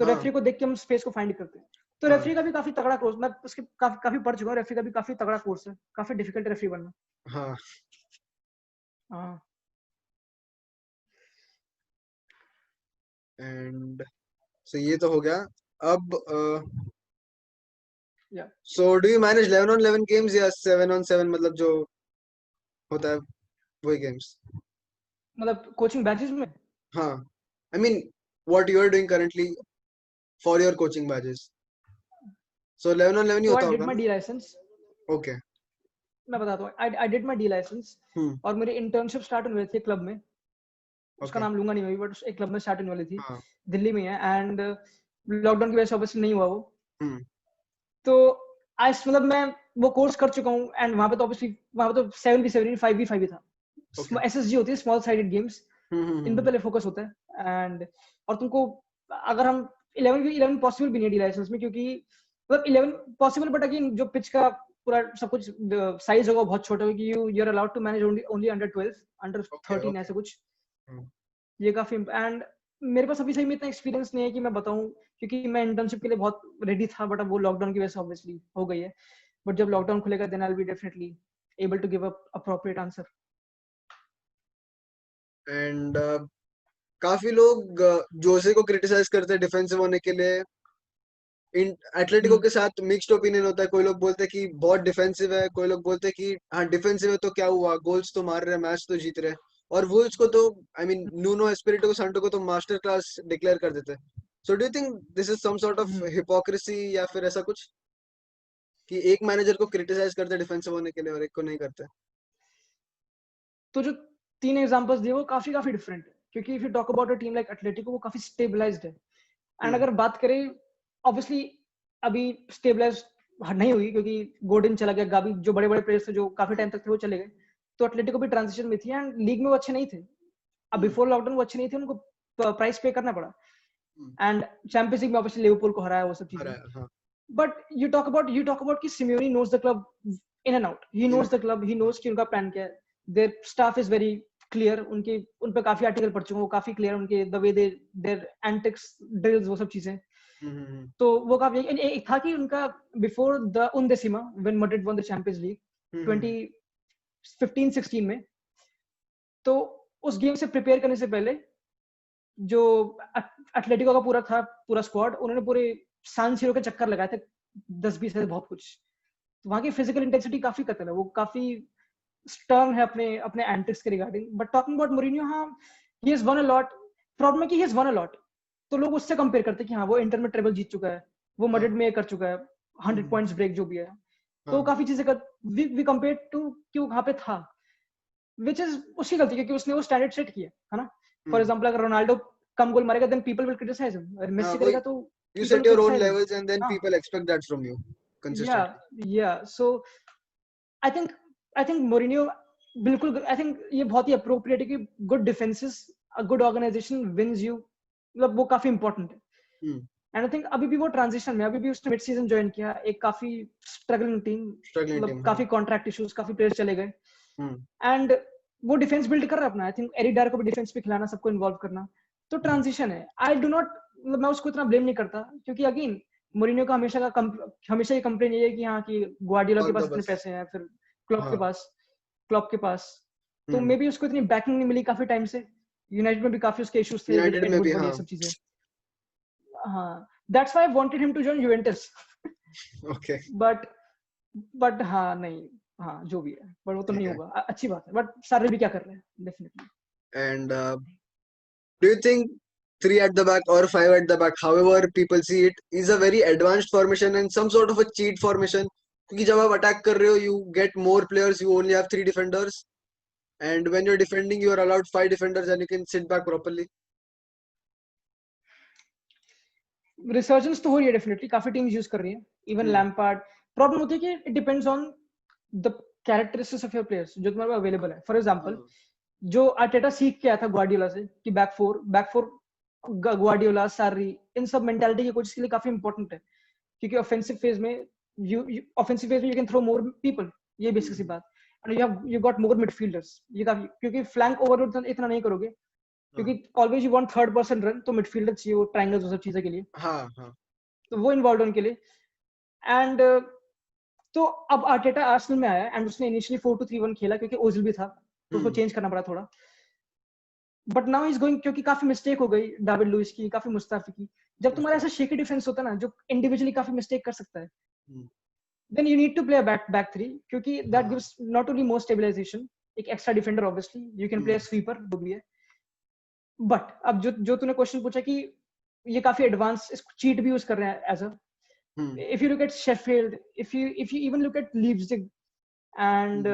तो हाँ रेफरी को देख के हम स्पेस को फाइंड करते हैं। तो हाँ रेफरी का भी काफी तगड़ा कोर्स, मैं उसके काफी काफी पढ़ चुका हूँ, रेफरी का भी काफी तगड़ा कोर्स है, काफी डिफिकल्ट रेफरी बनना। हाँ। हाँ एंड सो ये तो हो गया। अब या सो do you manage 11 on 11 games या 7 on 7, मतलब जो होता है वही गेम्स? मतलब कोचिंग बैचेस में, हाँ I mean what you are doing currently for your coaching batches. So 11 on 11 ही तो होता आई डिड होगा माई ना? डी लाइसेंस, ओके मैं बताता हूँ, I did my D licence और मेरी इंटर्नशिप स्टार्ट होने वाली थी क्लब में, उसका Okay. नाम लूंगा नहीं मैं, बट एक क्लब में स्टार्ट होने वाली थी, हाँ. दिल्ली में है, एंड लॉकडाउन की वजह से ऑब्वियसली नहीं हुआ वो। हम्म. तो आज मतलब मैं वो कोर्स कर चुका हूँ, एंड वहां पे तो ऑब्वियसली वहां पे तो 7v7 5v5 ही था, Okay. एसएसजी होती है, स्मॉल साइडेड गेम्स, इन पे पहले फोकस होता है। एंड और तुमको अगर हम 11v11 पॉसिबल भी नहीं है डी लाइसेंस में, क्योंकि मतलब 11 पॉसिबल, बट अगेन जो पिच का पूरा सब कुछ साइज होगा बहुत छोटा होगा, कि you are allowed to manage only under 12 under 13 ऐसे कुछ। ये काफी एंड मेरे पास अभी सही में इतना एक्सपीरियंस नहीं है कि मैं बताऊं, क्योंकि मैं इंटर्नशिप के लिए बहुत रेडी था, बट अब वो लॉकडाउन की वजह से ऑब्वियसली हो गई है। बट जब लॉकडाउन खुलेगा then I will be definitely able to give a appropriate answer. And काफी लोग जोसे को क्रिटिसाइज करते हैं डिफेंसिव होने के लिए। इन एटलेटिको के साथ मिक्स्ड ओपिनियन होता है, कोई लोग बोलते हैं कि बहुत डिफेंसिव है, कोई लोग बोलते हैं कि हाँ डिफेंसिव है तो क्या हुआ, गोल्स तो मार रहे हैं, मैच तो जीत रहे हैं। और वुल्व्स को तो आई मीन न्यूनो एस्पिरिटो सांटो को तो मास्टर क्लास डिक्लेयर कर देते हैं। So do you think this is some sort of hypocrisy या फिर ऐसा कुछ कि एक मैनेजर को क्रिटिसाइज करते हैं डिफेंसिव होने के लिए और एक को नहीं करते? तो जो तीन एग्जांपल्स दिए वो काफी काफी डिफरेंट है, क्योंकि if you talk about a team like Atletico वो काफी स्टेबलाइज्ड है। एंड अगर बात करें ऑब्वियसली अभी स्टेबलाइज नहीं हुई, क्योंकि गोडिन चला गया, गाबी, जो बड़े बड़े प्लेयर्स थे जो काफी टाइम तक थे वो चले गए, तो एटलेटिको भी ट्रांजिशन में थी, एंड लीग में वो अच्छे नहीं थे। अब बिफोर लॉकडाउन वो अच्छे नहीं थे, उनको प्राइस पे करना पड़ा, एंड चैंपियंस लीग में ऑब्वियसली लिवरपूल को हराया, वो सब चीजें। हाँ. बट you talk about कि Simeone knows the club in and out, he knows the club, he knows कि उनका प्लान क्या है, their staff is very clear, उनके उन पे काफी आर्टिकल पढ़ चुका हूँ, वो काफी क्लियर उनके the way they their antics drills वो सब चीजें। तो वो काफी एक था कि उनका before the undecima when Madrid won the Champions League 2015-16 में, तो उस गेम से प्रिपेयर करने से पहले जो एटलेटिको का पूरा स्क्वाड, उन्होंने पूरे सान सीरो के चक्कर लगाए थे 10-20 है बहुत कुछ। तो वहां की फिजिकल इंटेंसिटी काफी कतल है, वो काफी स्टर्न है अपने अपने एंटिक्स के regarding. But talking about Mourinho, हाँ he has won a lot, problem है कि he has won a lot, तो लोग उससे कंपेयर करते हैं कि हाँ वो इंटर में ट्रेबल जीत चुका है, वो मैड्रिड में कर चुका है 100 पॉइंट्स ब्रेक जो भी है, तो काफी चीजें कर वी कंपेयर टू कि वो वहां पे था, विच इज उसकी गलती, क्योंकि उसने वो स्टैंडर्ड सेट किया है ना। फॉर एग्जांपल अगर रोनाल्डो कम गोल मारेगा then people will criticise him, अगर मेसी करेगा तो You people set will your own criticize him. levels and then हाँ, people expect that from you consistently. yeah, so I think Mourinho बिल्कुल, I think ये बहुत ही appropriate है कि good defenses, a good organization wins you, मतलब वो काफी important है। एंड आई थिंक अभी भी वो ट्रांजिशन में, अभी भी उसने मिड सीजन ज्वाइन किया, एक काफी स्ट्रगलिंग टीम, मतलब काफी कॉन्ट्रैक्ट इश्यूज, काफी प्लेयर्स चले गए, एंड वो डिफेंस बिल्ड कर रहा है अपना। आई थिंक एरिक डायर को भी डिफेंस पे खिलाना, सबको इन्वॉल्व करना, तो ट्रांजिशन है। आई डू नॉट, मतलब मैं उसको इतना ब्लेम नहीं करता, क्योंकि अगेन मोरिनियो का हमेशा ये कंप्लेन ये है कि हाँ कि ग्वार्डियोला के पास इतने पैसे हैं, फिर क्लॉप के पास तो मे बी उसको इतनी बैकिंग नहीं मिली काफी टाइम से। यूनाइटेड में भी काफी उसके इश्यूज थे, ये सब चीजें। हाँ, that's why I wanted him to join Juventus. Okay. But हाँ नहीं, हाँ जो भी है, but वो तो नहीं होगा, अच्छी बात है, but सारे भी क्या कर रहे हैं, definitely. And do you think 3 at the back or 5 at the back, however people see it, is a very advanced formation and some sort of a cheat formation? क्योंकि जब आप अटैक कर रहे हो, you get more players, you only have 3 defenders, and when you're defending, you are allowed 5 defenders and you can sit back properly. Resurgence तो हो रही है डेफिनेटली, काफी टीम्स यूज कर रही हैं, इवन लैम्पार्ड। प्रॉब्लम होती है कि it depends on the characteristics of your players जो तुम्हारे पास अवेलेबल है। फॉर एग्जांपल जो आर्टेटा सीख के आया था ग्वार्डियोला से कि बैक फोर ग्वार्डियोला, सार्री, इन सब मेंटालिटी की कोचिंग के लिए काफी इंपॉर्टेंट है, क्योंकि ऑफेंसिव फेज में you can throw more people, ये बेसिक सी बात। And you got more midfielders, ये काफी, क्योंकि फ्लैंक ओवरलोड इतना नहीं करोगे, क्योंकि always you want third person run, तो मिडफील्डर चाहिए, वो ट्रायंगल्स वो सब चीजें के लिए, तो वो इन्वॉल्व उनके लिए। एंड तो अब आर्टेटा आर्सेनल में आया एंड उसने इनिशियली 4-2-3-1 खेला, क्योंकि ओजिल भी था, तो उसको चेंज करना पड़ा थोड़ा। बट नाउ इज गोइंग, क्योंकि काफी मिस्टेक हो गई डेविड लुइस की, काफी मुस्ताफी की। जब तुम्हारा ऐसा शेकी डिफेंस होता है ना, जो इंडिविजुअली काफी मिस्टेक कर सकता है, then you need to play back three, क्योंकि that gives not only more stabilisation, एक extra defender, obviously you can play sweeper, जो भी है। बट अब जो तूने क्वेश्चन पूछा कि ये काफी एडवांस, इसको चीट भी यूज कर रहे हैं as a, if you look at Sheffield, if you even look at Leipzig, and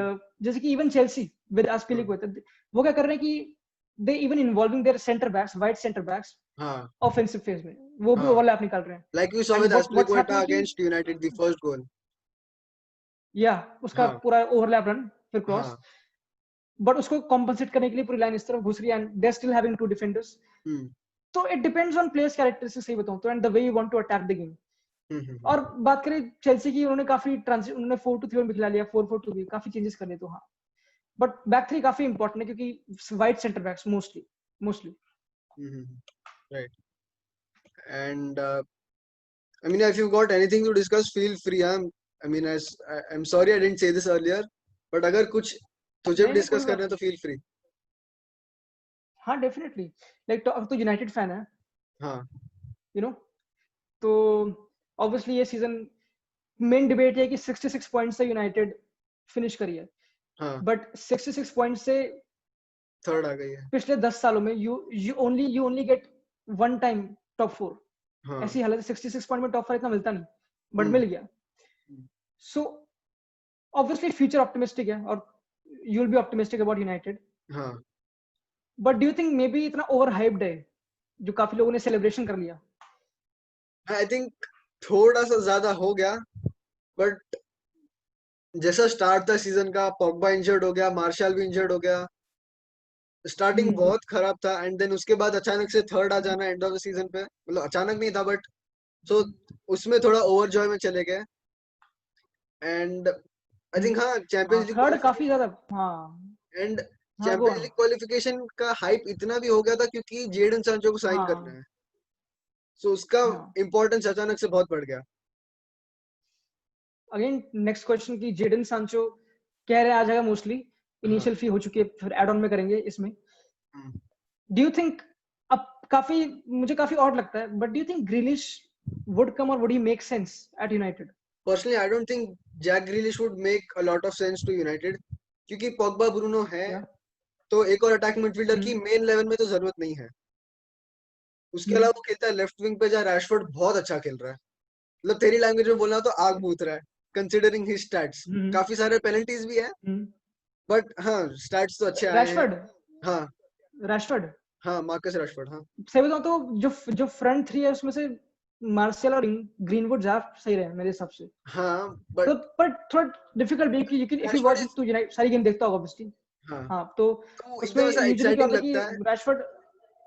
जैसे कि इवन चेल्सी विद आस्पिलिकुएटा, वो क्या कर रहे हैं कि they even involving their centre backs, wide centre backs हाँ ऑफेंसिव फेज में, वो भी हाँ, ओवरलैप निकाल रहे हैं. like we saw and with what's Aspilicueta happening कि against United, the first goal. या उसका हाँ पूरा ओवरलैप रन फिर क्रॉस, हाँ. बट उसको कॉम्पनसेट करने के लिए पूरी लाइन इस तरफ घुस रही है and they still having two defenders. Hmm तो it depends on players characteristics, सही बताऊं तो, and the way you want to attack the game. Hmm. और बात करें चेल्सी की, उन्होंने काफी उन्होंने 4-2-3 में खिला लिया, 4-4-2 काफी चेंजेस करने तो हाँ, बट बैक थ्री काफी इंपॉर्टेंट है क्योंकि wide centre backs mostly. Right. And I mean, if you've got anything to discuss, feel free. I mean, I'm sorry I didn't say this earlier, but अगर कुछ तुझे भी नहीं कोई डिस्कस बात करना है तो नहीं. feel free. हाँ डेफिनेटली, लाइक तो अब तो यूनाइटेड फैन है, हाँ यू नो, तो ऑब्वियसली ये सीजन मेन डिबेट है कि 66 पॉइंट से यूनाइटेड फिनिश करी है, हाँ, बट 66 पॉइंट से थर्ड आ गई है. पिछले 10 सालों में you only get one time top 4. हाँ. ऐसी हालत 66 पॉइंट में टॉप 4 इतना मिलता नहीं, बट हम्म मिल गया. सो ऑब्वियसली फ्यूचर ऑप्टिमिस्टिक है और you will be optimistic about United, हाँ. But do you think maybe इतना ओवर हाइप्ड है जो काफी लोगों ने सेलिब्रेशन कर लिया? I think थोड़ा सा ज्यादा हो गया, but जैसा स्टार्ट था सीजन का, पॉग्बा इंजर्ड हो गया, मार्शल भी इंजर्ड हो गया, स्टार्टिंग बहुत खराब था, एंड देन उसके बाद अचानक से थर्ड आ जाना एंड ऑफ द सीजन पे, मतलब अचानक नहीं था बट सो उसमें थोड़ा ओवर जॉय में चले गए. एंड आई थिंक हाँ, हाँ चैंपियंस लीग थर्ड काफी ज्यादा. हाँ एंड हाँ गो चैंपियंस ऑन. लीग क्वालिफिकेशन का हाइप इतना भी हो गया था क्योंकि जेडन सांचो को साइन करना हाँ है, सो उसका हाँ. इम्पोर्टेंस अचानक से बहुत बढ़ गया. अगेन नेक्स्ट क्वेश्चन की जेडन सांचो कह रहे आ जाएगा मोस्टली, हाँ. इनिशियल फी हो चुकी है, फिर एड ऑन में करेंगे इसमें. हम्म. डू यू थिंक, अब काफी मुझे काफी ऑड लगता है, but do you think Grealish would come और would he make sense at United? Personally, I don't think Jack Grealish would make a lot of sense to United क्योंकि पॉग्बा ब्रूनो है, या तो एक और अटैक मिडफील्डर की मेन 11 में तो जरूरत नहीं है. उसके अलावा वो खेलता है लेफ्ट विंग पे जहाँ रैशफोर्ड बहुत अच्छा खेल रहा है, मतलब तेरी लैंग्वेज में बोलना तो आग बूत रहा है कंसिडरिंग हिज स्टैट्स. काफी सारे पेनल्टीज भी है, बट हाँ स्टैट्स तो अच्छे आए हैं. रैशफोर्ड हाँ रैशफोर्ड हाँ, मार्कस रैशफोर्ड. हाँ सही बताऊं तो जो फ्रंट थ्री है उसमें से मार्शल और ग्रीनवुड ज्यादा सही रहे मेरे हिसाब से. हाँ, तो बट पर थोड़ा डिफिकल्ट भी कि if you Rashford watch is तू यूनाइटेड सारी गेम देखता होगा ऑब्वियसली. हाँ, हाँ तो तो उसमें एकदम ऐसा यूजुअली क्या एक्साइटिंग होता है लगता है. कि रैशफोर्ड.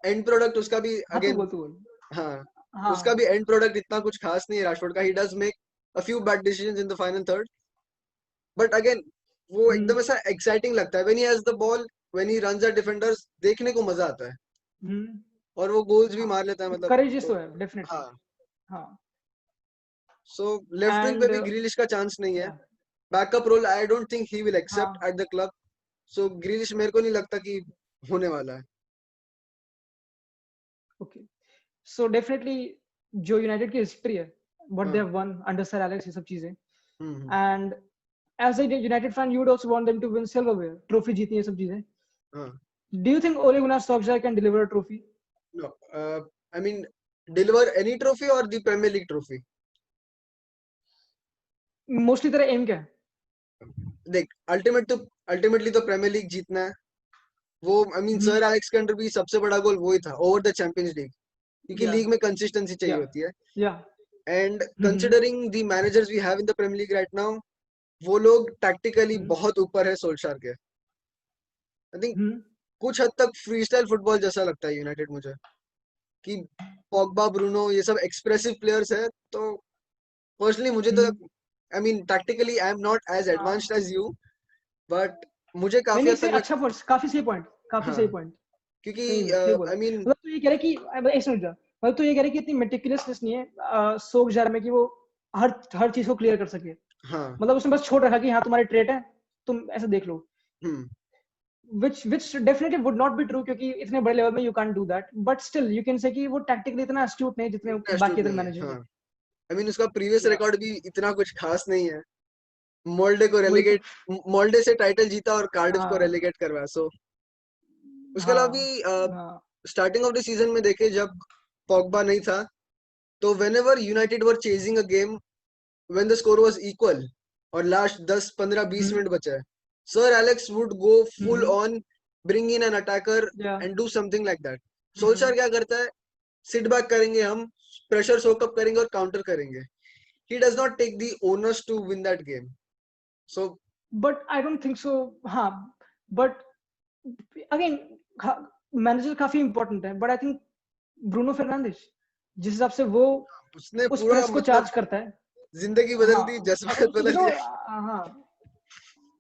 एंड प्रोडक्ट उसका भी हाँ तू अगेन बोल तू बोल. हाँ, हाँ उसका भी एंड प्रोडक्ट इतना कुछ खास नहीं है रैशफोर्ड का. He does make a few bad decisions in the final third, but again वो एकदम ऐसा एक्साइटिंग लगता है when he has the ball, when he runs at defenders, देखने को मजा आता है. और वो गोल्स भी मार लेता है, मतलब करेजियस तो तो है डेफिनेटली. हाँ. हाँ सो लेफ्ट विंग पे एंड भी ग्रिलिश का चांस नहीं है. या backup role I don't think he will हाँ accept at the club, so Grealish मेरे को नहीं लगता कि होने वाला है. ओके. सो डेफिनेटली जो यूनाइटेड की हिस्ट्री है, व्हाट दे हाँ. Have won under Sir Alex, ये सब चीजें, hmm. And as a United fan you would also want them to win silverware trophy, जीतनी ये सब चीजें. हाँ. Do you think Ole Gunnar Solskjaer can deliver a trophy? No, I mean, deliver any trophy or the Premier League trophy? Mostly तेरा एम क्या है? देख, अल्टीमेटली तो प्रीमियर लीग जीतना है. वो आई मीन सर एलेक्स के अंडर भी सबसे बड़ा गोल वही था, ओवर द चैंपियंस लीग, क्योंकि या लीग में कंसिस्टेंसी चाहिए या होती है. या and considering the managers we have in the Premier League right now, वो लोग टैक्टिकली बहुत ऊपर है सोल्शार के. आई थिंक कुछ हद तक फ्री स्टाइल फुटबॉल जैसा लगता है यूनाइटेड मुझे, कि पॉग्बा ब्रूनो ये सब एक्सप्रेसिव प्लेयर्स है. तो पर्सनली मुझे तो I mean tactically I am not as advanced as you, but मुझे नहीं काफी नहीं हद सही, तक अच्छा पॉइंट, काफी सही पॉइंट, काफी हाँ, सही पॉइंट. क्योंकि सही में सही बोला. आई मीन मतलब तू ये कह रहा है कि एक मिनट जा, मतलब तू ये कह रहा है कि इतनी मेटिकुलसनेस नहीं है सोक जार में कि वो हर चीज को क्लियर कर सके. हाँ. मतलब उसने बस छोड़ रखा कि हाँ तुम्हारे ट्रेट है, तुम ऐसे देख लो. हम्म. which definitely would not be true क्योंकि इतने बड़े लेवल में you can't do that, but still you can say कि वो tactically इतना astute नहीं जितने बाकी एस्टूट अदर नहीं है. मैनेजर्स हाँ, हैं. आई मीन उसका प्रीवियस या रिकॉर्ड भी इतना कुछ खास नहीं है. मोल्डे को वही तो. रेलीगेट, मोल्डे से टाइटल जीता और कार्डिफ को हाँ रेलीगेट करवाया. सो उसके अलावा हाँ हाँ. भी स्टार्टिंग ऑफ द सीजन में देखे जब पॉग्बा नहीं था, तो whenever United were chasing a game, when the score was equal, और लास्ट 10 15 20 हम्म, मिनट बचा है, Sir Alex would go full hmm, on, bring in an attacker या and do something like that. Solskjaer क्या करता है, सिट बैक करेंगे हम, प्रेशर सोक अप करेंगे और काउंटर करेंगे. He does not take the onus to win that game. So but I don't think so. हाँ, बट अगेन मैनेजर काफी इंपॉर्टेंट है, but I think Bruno Fernandes जिस हिसाब से वो उसने उस पूरा प्रेस को मतलब चार्ज करता है. जिंदगी बदल हाँ, दी, जज्बात यू बदल नो, दिए. हाँ,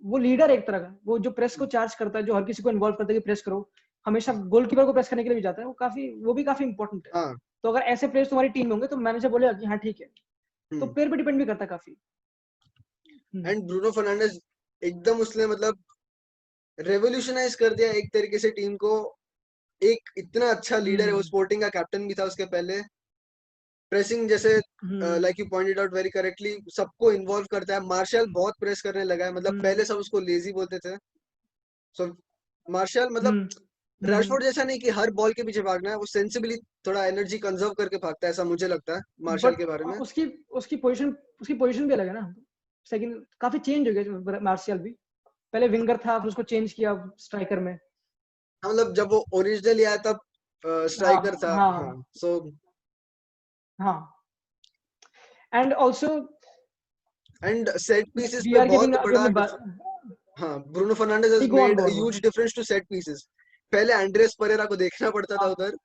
वो लीडर एक तरह का, वो जो प्रेस को चार्ज करता है, जो हर किसी को इन्वॉल्व करता है कि प्रेस करो, हमेशा गोलकीपर को प्रेस करने के लिए भी जाता है, वो भी काफी इंपॉर्टेंट है. हाँ. तो अगर ऐसे प्लेयर्स तुम्हारी टीम में होंगे तो मैनेजर बोलेगा कि हाँ ठीक है. तो हम्म. प्लेयर पे डिपेंड भी करता है काफी. एंड ब्रूनो फर्नांडिस एकदम उसने मतलब रेवोल्यूशनाइज कर दिया एक तरीके से टीम को. एक इतना अच्छा लीडर है वो, स्पोर्टिंग का कैप्टन भी था उसके पहले. प्रेसिंग जैसे like you pointed out very correctly, सबको इन्वॉल्व करता है. मार्शल बहुत प्रेस करने लगा है, मतलब पहले सब उसको लेजी बोलते थे. सो मार्शल मतलब रैशफोर्ड जैसा नहीं कि हर बॉल के पीछे भागना है, वो सेंसिबली थोड़ा एनर्जी कंजर्व करके भागता है, ऐसा मुझे लगता है मार्शल बट के बारे में. उसकी उसकी पोजीशन भी अलग है ना. सेकंड काफी चेंज हो गया मार्शियल भी. पहले विंगर था, फिर उसको चेंज किया स्ट्राइकर में. हाँ, मतलब जब वो ओरिजिनली आया तब हाँ, स्ट्राइकर था. हाँ, हाँ. सो हाँ. And also and set pieces we pay are giving बहुत अभी बड़ा हमने. हाँ, Bruno Fernandes has go on, made go a on, go huge difference to set pieces. पहले एंड्रेस परेरा को देखना पड़ता था ऑन. उधर,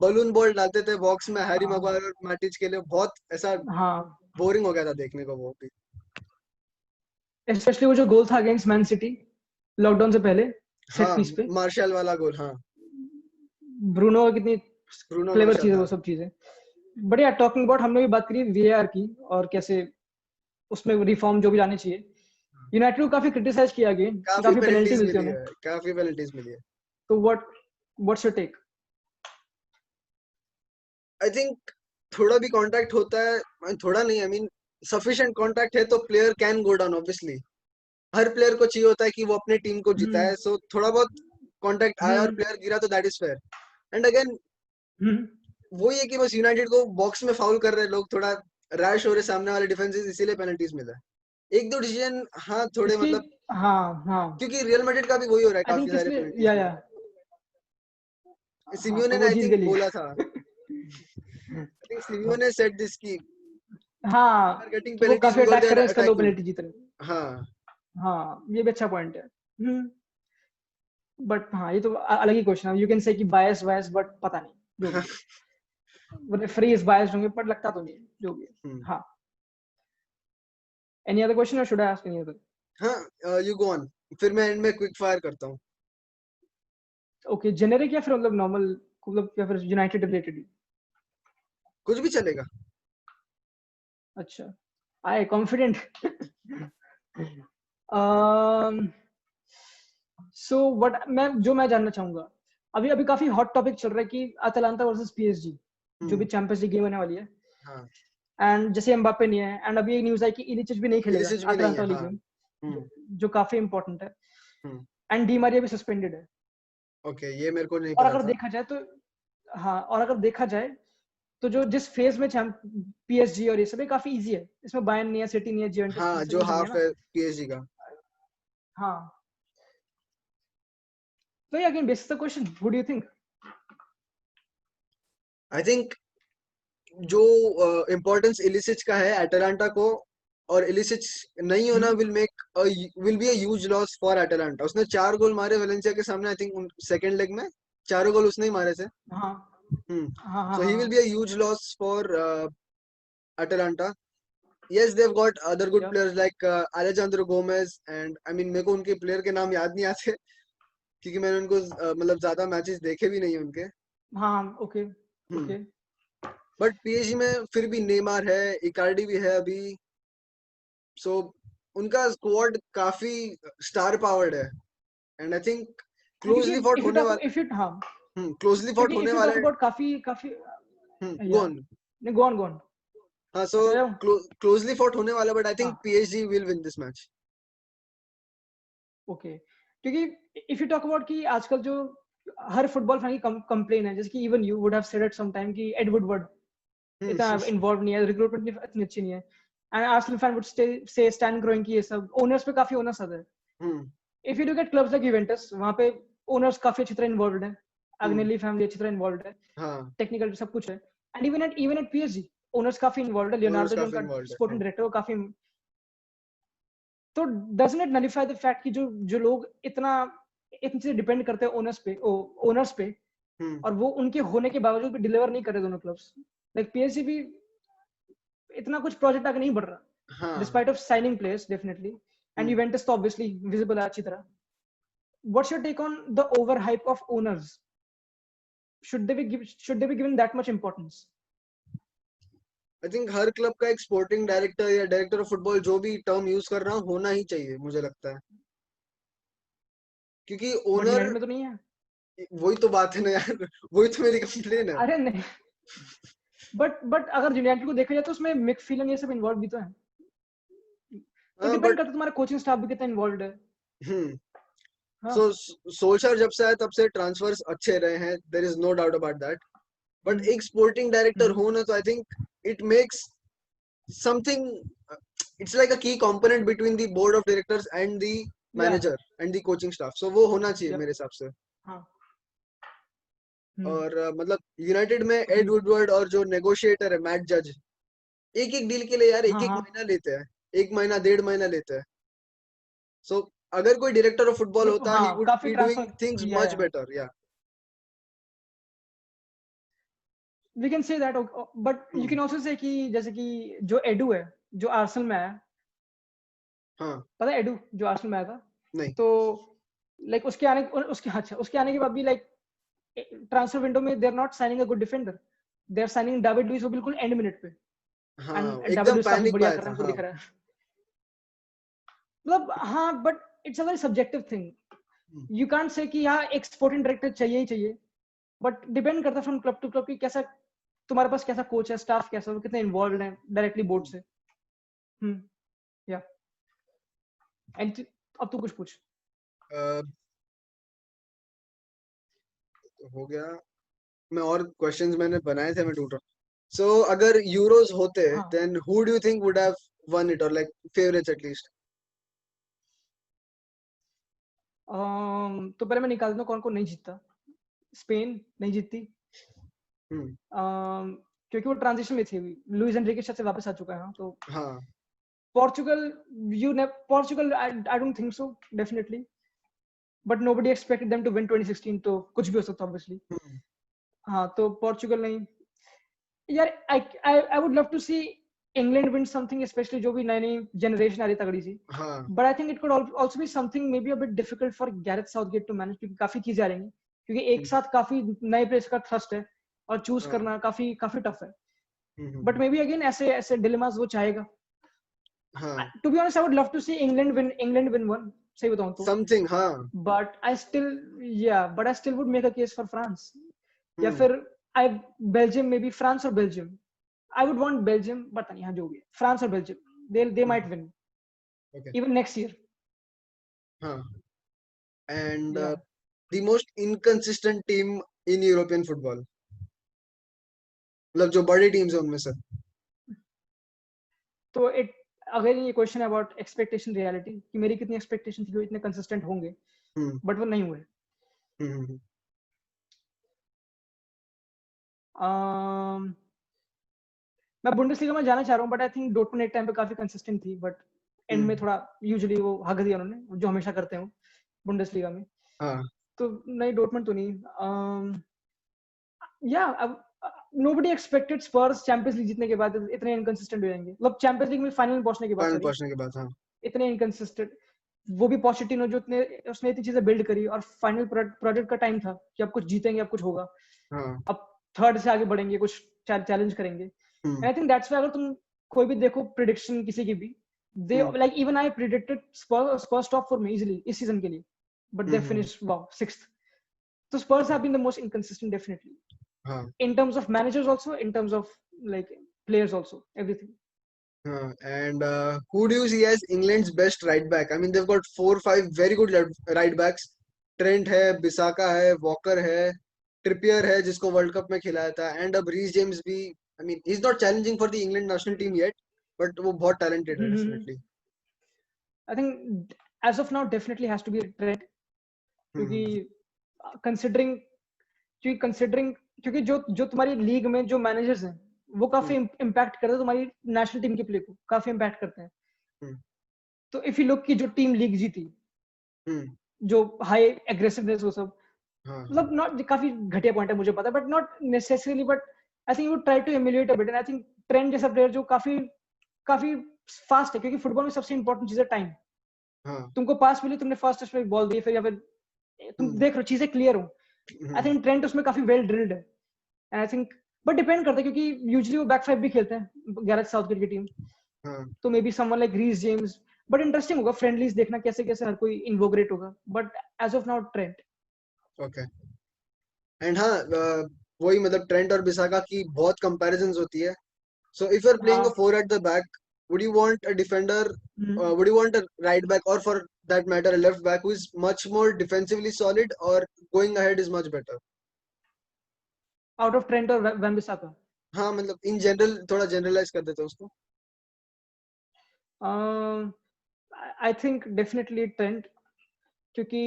बलून बॉल डालते थे बॉक्स में हैरी हाँ, मैग्वायर और मैटिच के लिए, बहुत ऐसा हाँ. बोरिंग हो गया था देखने को वो भी. स्पेशली वो जो गोल था अगेंस्ट मैन सिटी लॉकडाउन से पहले, सेट हाँ, पीस पे, मार्शल वाला गोल. हाँ, ब्रूनो कितनी ब्रूनो क्लेवर मार्शल चीज है था. वो सब चीजें. बढ़िया. टॉकिंग अबाउट, हमने भी बात करी वीएआर की और कैसे उसमें रिफॉर्म जो भी लाने चाहिए. यूनाइटेड को काफी क्रिटिसाइज किया गया कि काफी काफी पेनल्टी पेनल्टीज मिलती है मिली उन्हें. है, काफी पेनल्टीज मिली है. तो what's your take? I think थोड़ा भी कांटेक्ट होता है, थोड़ा नहीं, आई मीन सफिशिएंट कांटेक्ट है तो player can go down obviously. Her player को चाहिए होता है कि वो अपने टीम को हम्म, जिताए, सो थोड़ा बहुत कांटेक्ट आया और हम्म, प्लेयर गिरा तो that is fair. And again hmm. वही है कि बस यूनाइटेड को बॉक्स में फाउल कर रहे लोग, थोड़ा रैश हो रहे सामने वाले डिफेंसेस, इसीलिए पेनल्टीज मिला है. एक दो डिसीजन हाँ थोड़े इसकी, मतलब, हाँ, हाँ. क्योंकि रियल मैड्रिड का भी वही हो रहा है आई काफी थिंक सारे इसलिए, पेनल्टीज में. या हाँ, सिमियोने ने वो आई जीत गए थिंक लीग. बोला था, I think Simeone said this की हाँ, वी आर गेटिंग कि वो पेनल्टीज काफी बिकॉज़ अटैक दे कर आर रहे हैं, इसका लो अटैकिंग. पेनल्टी जीत रहे हैं. हाँ. हाँ, ये भी अच्छा पॉइंट है. बट हाँ, ये तो अलग ही क्वेश्चन है. यू कैन से कि बायस बायस, बट पता नहीं जो भी है. रेफरी इज बायस्ड होंगे, पर लगता तो नहीं है जो भी है. हाँ. एनी अदर क्वेश्चन, और should I ask any other? हाँ, यू गो ऑन, फिर मैं एंड में क्विक फायर करता हूँ. ओके, जेनेरिक या फिर मतलब नॉर्मल, मतलब या फिर यूनाइटेड रिलेटेड ही? कुछ भी चलेगा. अच्छा, आई कॉन्फिडेंट. सो व्हाट मैं जानना चाहूंगा, अभी अभी काफी हॉट टॉपिक चल रहा है कि अटलांटा वर्सेस पीएसजी, जो भी हम्म. चैंपियंस लीग गेम होने वाली है. हाँ, एंड जैसे एम्बापे नहीं है, एंड अभी एक न्यूज है कि इलिचिच भी नहीं खेलेगा इलिसिच भी नहीं अटलांटा है. वाली हाँ. गेम, हम्म. जो काफी इंपॉर्टेंट है. हम्म. एंड डी मारिया भी सस्पेंडेड है. ओके, ये मेरे को नहीं और पता अगर था. देखा जाए तो, हाँ, और अगर देखा जाए तो जो जिस फेज में पीएसजी और ये सब, ये काफी इजी है. इसमें बायर्न नहीं है, सिटी नहीं है, जुवेंटस हाँ, जो ये सब नहीं है हाफ ना. है पीएसजी का. हाँ. तो again basic the question, what do you think? I think जो इम्पोर्टेंस इलिसिच का है एटलांटा को, और इलिसिच नहीं होना will be a huge loss for Atlanta. उसने 4 गोल मारे वेलेंसिया के सामने, आई थिंक सेकंड लेग में 4 गोल उसने ही मारे थे. हाँ, हाँ, हाँ, सो ही विल हाँ. Be a huge loss for Atlanta. Yes, they've got other good या, players like Alejandro Gomez, and I mean मेरे को उनके प्लेयर के नाम याद नहीं आते क्योंकि मैंने उनको मतलब ज्यादा मैचेस देखे भी नहीं उनके. हाँ. Okay, hmm. Okay. But PSG में फिर भी नेमार है, इकार्डी भी है अभी. सो उनका स्क्वाड काफी स्टार पावर्ड है. एंड आई थिंक क्योंकि क्लोजली फॉट होने वाला. इफ इट, हाँ, क्लोजली फॉट क्योंकि होने इफ यू वाला टॉक है. अबाउट काफी काफी, गो या, ऑन. नहीं, गो ऑन, गो ऑन. हाँ, सो अच्छा, क्लोजली फॉट होने वाला, बट आई थिंक हाँ, PSG will win this match. Okay. क्योंकि इफ यू टॉक अबाउट कि आजकल जो हर फुटबॉल फैन की कंप्लेन है, जैसे कि even you would have said at some time कि एड वुडवर्ड इतना इन्वॉल्व नहीं है, रिक्रूटमेंट इतनी अच्छी नहीं है. and Arsenal fan would say Stan Kroenke की ये सब owners पे काफी onus आता है. If you look at clubs like Juventus, वहाँ पे owners काफी अच्छी तरह involved हैं. Agnelli family अच्छी तरह involved है. Technical सब कुछ है. And even at PSG, owners काफी involved है. Leonardo जो उनका sporting director वो काफी. तो doesn't it nullify the fact कि जो लोग इतनी चीजें डिपेंड करते हैं ओनर्स पे और वो उनके होने के बावजूद भी डिलीवर नहीं कर रहे दोनों क्लब्स. लाइक पीएसजी भी इतना कुछ प्रोजेक्ट आगे नहीं बढ़ रहा despite of signing players definitely and Juventus तो ऑब्वियसली विजिबल है अच्छी तरह. What's your take on the over hype of owners? should they be given that much importance? I think हर क्लब का एक स्पोर्टिंग डायरेक्टर या डायरेक्टर ऑफ फुटबॉल जो भी टर्म यूज कर रहा होना ही चाहिए मुझे लगता है, क्योंकि ओनर में तो नहीं है. वही तो बात है ना यार, वही तो मेरी कंप्लेन है. अरे नहीं, बट अगर यूनाइटेड को देखा जाए तो उसमें मिक फीलिंग ये सब इन्वॉल्व भी तो है. तो डिपेंड करता है तुम्हारा कोचिंग स्टाफ भी कितना इन्वॉल्वड है. सो सोल्शर जब से आया तब से ट्रांसफर्स अच्छे रहे हैं, there is no doubt about that. But एक स्पोर्टिंग डायरेक्टर हो ना, तो I think it makes something, it's like a key component between the board of directors and the manager and the coaching staff. So वो होना चाहिए मेरे हिसाब से. और मतलब यूनाइटेड में एड वुडवर्ड और जो नेगोशिएटर है मैट जज, एक डील के लिए यार एक महीना लेते हैं, 1 महीना 1.5 महीना लेते हैं. सो अगर कोई डायरेक्टर ऑफ फुटबॉल होता he would be doing things much better. या we can say that, but you can also say कि जैसे कि जो एडू है जो आर्सेनल में आया, पता है एडू जो आर्सेनल में आया था? नहीं. तो लाइक उसके आने के बाद भी लाइक ट्रांसफर विंडो में they are not signing a good defender, they are signing David Luiz वो बिल्कुल एंड मिनट पे. एकदम पैनिक बढ़िया कर रहा है, हमको दिख रहा है. मतलब but it's a very subjective thing. You can't say कि एक स्पोर्टिंग डायरेक्टर चाहिए ही चाहिए, बट डिपेंड करता है फ्रॉम क्लब टू क्लब कि कैसा तुम्हारे पास कैसा कोच है, स्टाफ कैसा, वो कितने इन्वॉल्व हैं डायरेक्टली बोर्ड से. या एंड अब तू कुछ पूछ. हो गया. मैं और क्वेश्चंस मैंने बनाए थे, मैं ढूंढ रहा हूं. सो अगर यूरोज होते then who do you think would have won it, और लाइक फेवरेट्स एटलीस्ट? तो पहले मैं निकाल दूं कौन कौन नहीं जीतता. स्पेन नहीं जीतती क्योंकि वो ट्रांजिशन में थी. लुइस एनरिके शायद से वापस आ चुका है. तो Portugal I don't think so definitely, but nobody expected them to win 2016, तो कुछ भी हो सकता है ऑब्वियसली. तो पोर्चुगल नहीं यार. I would love to see England win something, especially जो भी नई जनरेशन आ रही तगड़ी सी. But I think it could also be something maybe a bit difficult for Gareth Southgate to manage, क्योंकि काफी चीजें आ रही हैं, क्योंकि एक साथ काफी नए प्लेयर्स का थ्रस्ट है और चूज करना काफी टफ है. बट मे बी अगेन ऐसे डिलेमास वो चाहेगा. To be honest I would love to see England win one, सही बताऊं तो something. But I still would make a case for France, या फिर बेल्जियम, मे बी फ्रांस और Belgium. I would want Belgium, but नहीं, जो भी है, France और Belgium, they might win even next year. And the most inconsistent team in European football, मतलब जो बड़ी टीम्स है उनमें से. तो अगर ये क्वेश्चन है अबाउट एक्सपेक्टेशन रियलिटी, कि मेरी कितनी एक्सपेक्टेशन थी कि वो इतने कंसिस्टेंट होंगे, बट वो नहीं हुए. मैं बुंडेसलीगा में जाना चाह रहा हूँ, बट आई थिंक डोर्टमुंड एक टाइम पे काफी कंसिस्टेंट थी, बट एंड में थोड़ा यूजुअली वो हक दिया उन्होंने, जो हमेशा करते हैं बुंडेसलीगा में. तो नहीं, डोर्टमुंड तो नहीं. नोबडी एक्सपेक्टेड स्पर्स चैंपियंस लीग जीतने के बाद इतने इनकंसिस्टेंट हो जाएंगे. मतलब चैंपियंस लीग में फाइनल में पहुंचने के बाद इतने इनकंसिस्टेंट, वो भी पॉजिटिव जो उसने इतनी चीजें बिल्ड करी, और फाइनल प्रोजेक्ट का टाइम था कि अब कुछ जीतेंगे, अब कुछ होगा, अब थर्ड से आगे बढ़ेंगे, कुछ चैलेंज करेंगे. आई थिंक दैट्स व्हाई अगर तुम कोई भी देखो प्रेडिक्शन किसी की भी, they like even I predicted Spurs top 4 में इजीली इस सीजन के लिए, but they finished 6th. So Spurs have been the most inconsistent, definitely. In terms of managers also, in terms of like players also, everything. And who do you see as England's best right back? I mean, they've got 4-5 very good right backs. Trent है, Bissaka है, Walker है, Trippier है जिसको वर्ल्ड कप में खिलाया था, and अब Reece James भी. I mean, he's not challenging for the England national team yet, but वो बहुत talented है हम्म, definitely. I think as of now definitely has to be a trend क्योंकि considering क्योंकि जो तुम्हारी लीग में जो मैनेजर्स हैं वो काफी इम्पैक्ट करते हैं तुम्हारी नेशनल टीम के प्ले को, काफी इम्पैक्ट करते हैं. तो इफ यू लुक की जो टीम लीग जीती, जो हाई एग्रेसिवनेस वो सब, मतलब नॉट काफी घटिया पॉइंट है मुझे पता है, but not necessarily, but I think you try to emulate a bit. And I think Trent जैसा प्लेयर जो काफी काफी फास्ट है, क्योंकि फुटबॉल में सबसे इंपॉर्टेंट चीज है टाइम. तुमको पास मिली, तुमने फर्स्ट टच पे बॉल दी, फिर या फिर तुम देख रहे हो चीजें क्लियर हो. आई थिंक ट्रेंड उसमें काफी वेल ड्रिल्ड है. And I think but depend करता है क्योंकि यूजुअली वो बैक फाइव भी खेलते हैं गैरेथ साउथगेट की टीम. तो maybe someone like Reece James. But interesting होगा फ्रेंडलीज देखना कैसे कैसे हर कोई इन्वोग्रेट होगा. But as of now Trent. Okay. And हाँ, वही मतलब ट्रेंट और बिसाका की बहुत कंपैरिजंस होती है. So if you are playing a four at the back, would you want a defender, would you want a right back, or for that matter a left back who is much more defensively solid, or going ahead is much better? Out of Trent और वैन बिसाका. हाँ मतलब इन जनरल थोड़ा जनरलाइज कर देते हैं उसको. आई थिंक डेफिनेटली ट्रेंट, क्योंकि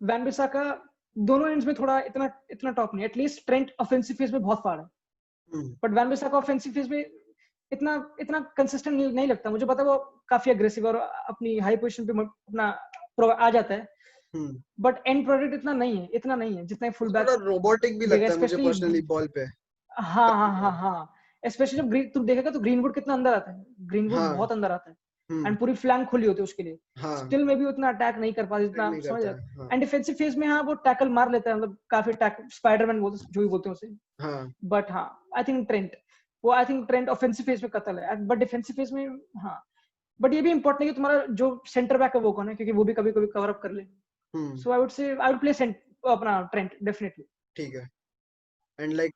वैन बिसाका दोनों एंड्स में थोड़ा इतना इतना टॉप नहीं. एटलीस्ट ट्रेंट ऑफेंसिव फेज में बहुत फाड़ है, बट वैन बिसाका ऑफेंसिव फेज में इतना इतना कंसिस्टेंट नहीं लगता. मुझे पता है वो काफी अग्रेसिव और अपनी हाई पोजीशन पे अपना आ जाता है, बट एंड प्रोडक्ट इतना नहीं है जितना फुल बैक. रोबोटिक भी लगता है मुझे पर्सनली बॉल पे. हाँ. स्पेशली जब तुम देखेगा तो ग्रीनवुड कितना अंदर आता है. ग्रीनवुड बहुत अंदर आता है एंड पूरी फ्लैंक खुली होती है उसके लिए. स्टिल में भी उतना अटैक नहीं कर पाता जितना समझ रहा. एंड डिफेंसिव फेज में हाँ वो टैकल मार लेता है, मतलब काफी स्पाइडरमैन बोलते जो भी बोलते हैं उसे. बट हाँ I think Trent offensive phase में कतल है, बट डिफेंसिव फेज में हाँ. बट ये भी इंपॉर्टेंट है कि तुम्हारा जो सेंटर बैक है वो कौन है, क्योंकि वो भी कभी कभी कवर अप कर ले. सो आई वुड प्ले अपना ट्रेंट डेफिनेटली. ठीक है. And like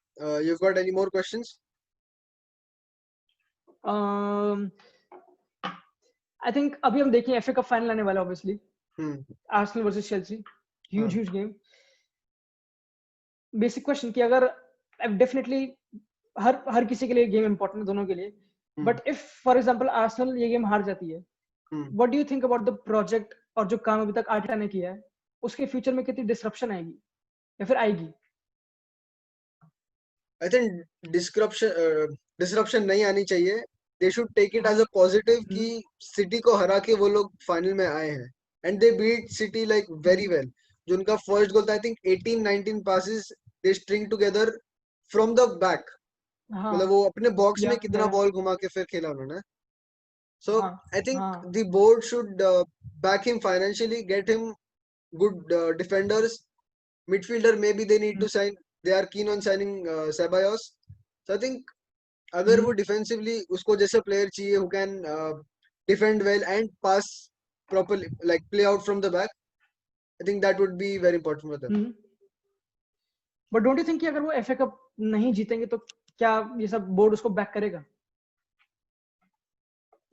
you've got any more questions? I think अभी हम देखें FA कप फाइनल आने वाला है obviously. Arsenal versus Chelsea, huge game. Basic question कि अगर डेफिनेटली हर किसी के लिए गेम इंपॉर्टेंट है, दोनों के लिए. But if for example Arsenal ये गेम हार जाती है, what do you think about the project और जो काम अभी तक आर्टेटा ने किया है, उसके फ्यूचर में कितनी डिसरप्शन आएगी या फिर आएगी? I think डिसरप्शन नहीं आनी चाहिए. They should take it as a positive कि सिटी को हरा के वो लोग फाइनल में आए हैं. And they beat City like very well. जो उनका फर्स्ट गोल था, I think 18-19 passes they string together from the back. मतलब वो अपने बॉक्स में कितना बॉल घुमा के फिर खेला उन्होंने. So I think the board should back him financially, get him good defenders. Midfielder maybe they need to sign. They are keen on signing Ceballos. So I think अगर वो डिफेंसिवली उसको जैसे प्लेयर चाहिए who can defend well and pass properly, like play out from the back, I think that would be very important for them. But don't you think कि अगर वो FA कप नहीं जीतेंगे तो क्या ये सब बोर्ड उसको बैक करेगा?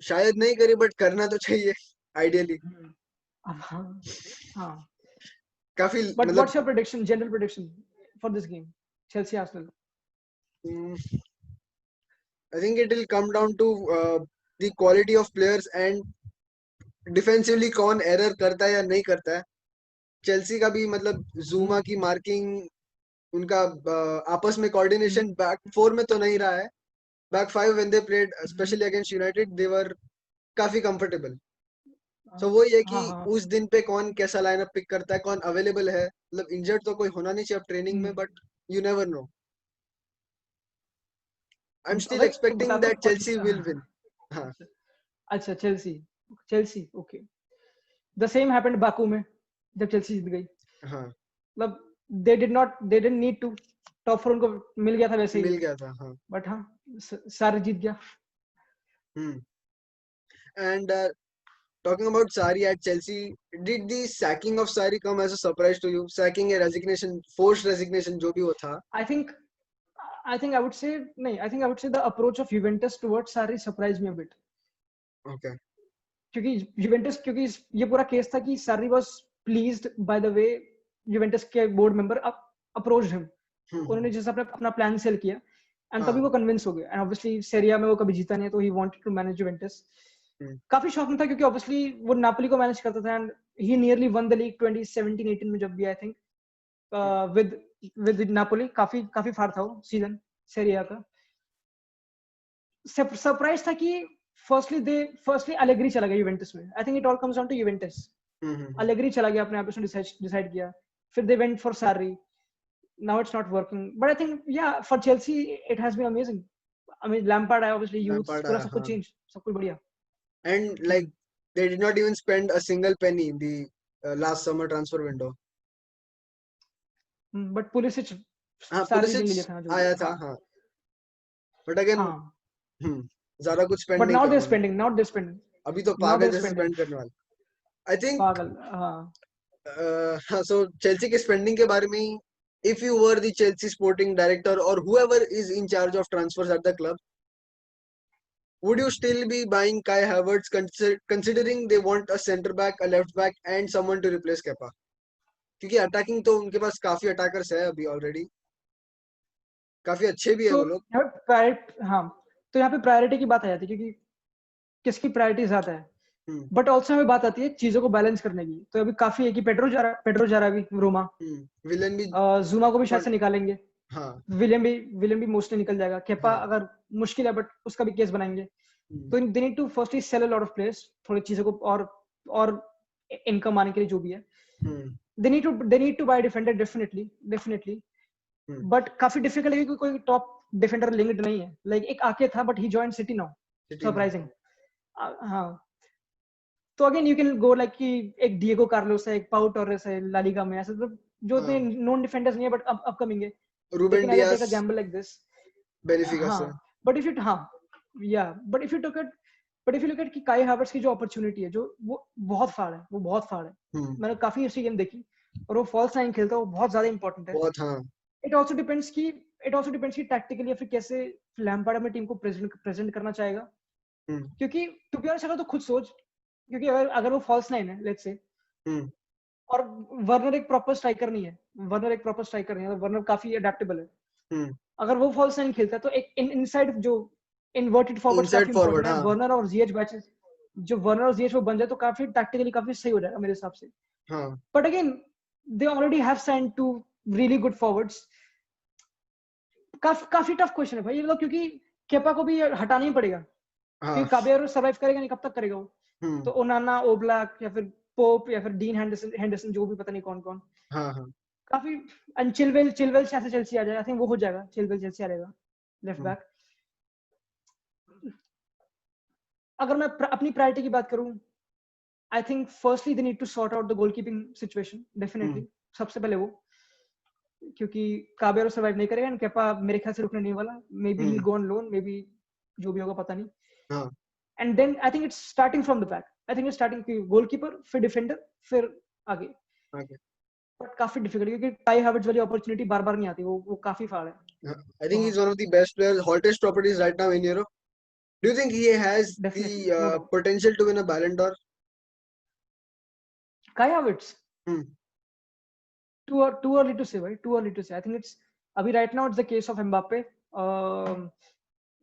शायद नहीं करे, बट करना तो चाहिए आइडियली. हाँ. काफी. But what's your prediction, general prediction for this game, Chelsea Arsenal? I think it will come down to the quality of players and defensively कौन एरर करता है या नहीं करता है. चेल्सी का भी मतलब जूमा की मार्किंग, उनका आपस में कोऑर्डिनेशन बैक फोर में तो नहीं रहा है. Back five when they played especially against United they were काफी कंफर्टेबल. सो वो ये कि उस दिन पे कौन कैसा लाइनअप पिक करता है, कौन अवेलेबल है. मतलब इंजर्ड तो कोई होना नहीं चाहिए अब ट्रेनिंग में, but you never know. I am still expecting that Chelsea will win. हां अच्छा, Chelsea okay. The same happened Baku में जब चेल्सी जीत गई. हां मतलब they didn't need to. Top four उनको मिल गया था वैसे ही. मिल गया था. हां बट हां सारे जीत गया. And talking about Sarri at Chelsea, did the sacking of Sarri come as a surprise to you? Sacking a resignation, forced resignation जो भी वो था. I think I would say नहीं. I think I would say the approach of Juventus towards Sarri surprised me a bit. Okay. क्योंकि ये पूरा केस था कि Sarri was pleased by the way Juventus के board member approached him. उन्होंने जैसे अपना प्लान सेल किया. एंड तभी हाँ वो कन्विंस हो गया एंड ऑब्वियसली सेरिया में वो कभी जीता नहीं है तो he wanted to manage Juventus काफी शॉकिंग था क्योंकि ऑब्वियसली वो नापोली को मैनेज करता था and he nearly won the league 2017-18 में जब भी I think with with Napoli काफी काफी फार था वो सीजन सेरिया का सरप्राइज था कि फर्स्टली अलेग्री चला गया यूवेंटस में I think it all comes down to Juventus Allegri चला गया अपने आप उसने डिसाइड किया फिर they went for Sarri now it's not working but I think yeah for Chelsea it has been amazing I mean Lampard obviously youth Lampard पूरा आया, सब कुछ हाँ चेंज सब कुछ बढ़िया and like they did not even spend a single penny in the last summer transfer window. but Pulisic हाँ सारी पुलिसिच रीजन ले लिया था जो आया था हाँ हाँ but again हाँ ज्यादा कुछ spend but नहीं now कर they're रहे हैं spending now they're spending अभी तो now पागल they're जैसे spending spend करने वाले I think पागल हाँ हाँ so Chelsea के spending के बारे में ही, if you were the Chelsea sporting director or whoever is in charge of transfers at the club, would you still be buying Kai Havertz considering they want a centre back, a left back and someone to replace Kepa? क्योंकि अटैकिंग तो उनके पास काफी अटैकर्स है अभी ऑलरेडी काफी अच्छे भी है so वो लोग यहाँ पे हाँ तो यहाँ पे प्रायोरिटी की बात आ जाती है क्योंकि किसकी प्रायोरिटी ज्यादा है बट ऑल्सो हमें बात आती है चीजों को बैलेंस करने की तो अभी काफी है कि पेड्रो जा रहा है अभी रोमा विलन भी जुमा को भी शायद से निकालेंगे हाँ विलियम भी मोस्टली निकल जाएगा केपा हाँ अगर मुश्किल है बट उसका भी केस बनाएंगे तो they need to firstly sell a lot of players थोड़ी चीजों को और इनकम आने के लिए जो भी है they need to buy defender definitely but काफी डिफिकल्ट है क्योंकि कोई टॉप डिफेंडर लिंक्ड नहीं है लाइक एक आके था but he joined city now surprising हाँ तो again you can go like कि एक डिएगो कार्लोस है एक पाउ टोरेस है ला लीगा में ऐसे तो जो इतने नॉन डिफेंडर्स नहीं है बट अपकमिंग है Ruben Dias take a gamble like this Benfica से but if it but if you look at कि काई हावर्ट्स की जो अपॉर्चुनिटी है जो वो बहुत फाड़ है मैंने काफी अच्छी गेम देखी और वो फॉल्स नाइन खेलता है वो बहुत ज्यादा इंपॉर्टेंट है बहुत हाँ इट आल्सो डिपेंड्स कि टैक्टिकली या फिर कैसे लैम्पार्ड अपनी टीम को प्रेजेंट करना चाहेगा क्योंकि टू बी ऑनेस्ट अगर तो खुद सोच क्योंकि अगर वो फॉल्स नाइन है लेट्स से और वर्नर एक प्रॉपर स्ट्राइकर नहीं है वर्नर काफी अडेप्टेबल है अगर वो फॉल्स नाइन खेलता है तो एक इनसाइड जो इन्वर्टेड फॉरवर्ड काफी इंपॉर्टेंट है वर्नर और जीएच बैचेस जो वर्नर और जीएच वो बन जाए तो काफी टैक्टिकली काफी सही हो जाएगा मेरे हिसाब से but again they already have signed two really good forwards काफी टफ क्वेश्चन है भाई ये लोग क्योंकि केपा को भी हटाना ही पड़ेगा क्योंकि काबेरो सर्वाइव करेगा नहीं कब तक करेगा वो तो ओनाना ओब्लाक या फिर पोप या फिर डीन हेंडरसन जो भी पता नहीं कौन काफी चिलवेल ऐसे चेल्सी आ जाएगा आई थिंक वो हो जाएगा चिलवेल चेल्सी आ जाएगा लेफ्ट बैक अगर मैं अपनी प्रायोरिटी की बात करूं I think firstly they need to sort out the goalkeeping situation definitely सबसे पहले वो क्योंकि काबेरो सर्वाइव नहीं करेगा एंड केपा मेरे ख्याल से रुकने नहीं वाला maybe he go on loan maybe जो भी होगा पता नहीं and then I think it's starting from the back I think it's starting goalkeeper फिर डिफेंडर फिर आगे बट काफी डिफिकल्ट क्योंकि काई हावर्ट्स वाली अपॉर्चुनिटी बार-बार नहीं आती वो काफी फाड़ है I think he's one of the best players hottest properties right now in Europe. Do you think he has Definitely, the potential to win a Ballon d'Or? Kai Havertz too early to say I think it's abhi right now it's the case of Mbappe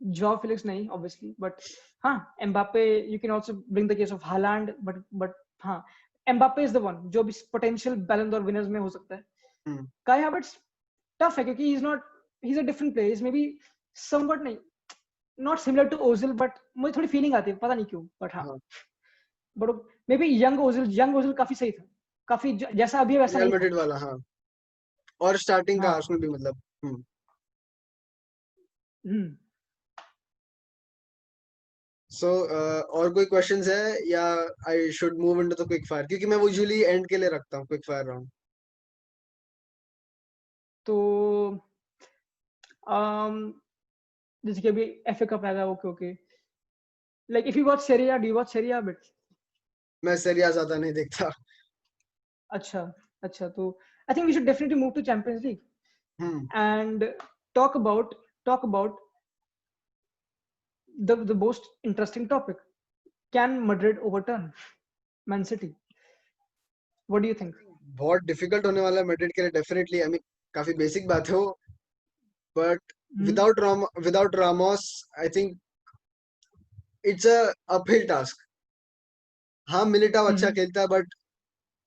Joao Felix nahi obviously but Mbappe you can also bring the case of Haaland but Mbappe is the one जो भी potential Ballon d'Or winners में हो सकता है Kai Havertz tough है क्योंकि he's a different player he's maybe somewhat नहीं not similar to Ozil but मुझे थोड़ी feeling आती है पता नहीं क्यों but maybe young Ozil काफी सही था काफी जैसा अभी वैसा Real Madrid वाला और स्टार्टिंग का आर्सेनल भी मतलब So और कोई क्वेश्चंस है या I should move into the quick fire क्योंकि मैं वो usually end के लिए रखता हूँ quick fire round तो जैसे कि अभी FA कप आएगा okay like if you watch Serie A do you watch Serie A bit मैं Serie A ज्यादा नहीं देखता अच्छा तो I think we should definitely move to Champions League and talk about the most interesting topic can Madrid overturn Man City what do you think बहुत difficult होने वाला है Madrid के लिए definitely I mean काफी basic बात है वो but without Ramos, I think it's a uphill task. हाँ, Militao अच्छा खेलता है, but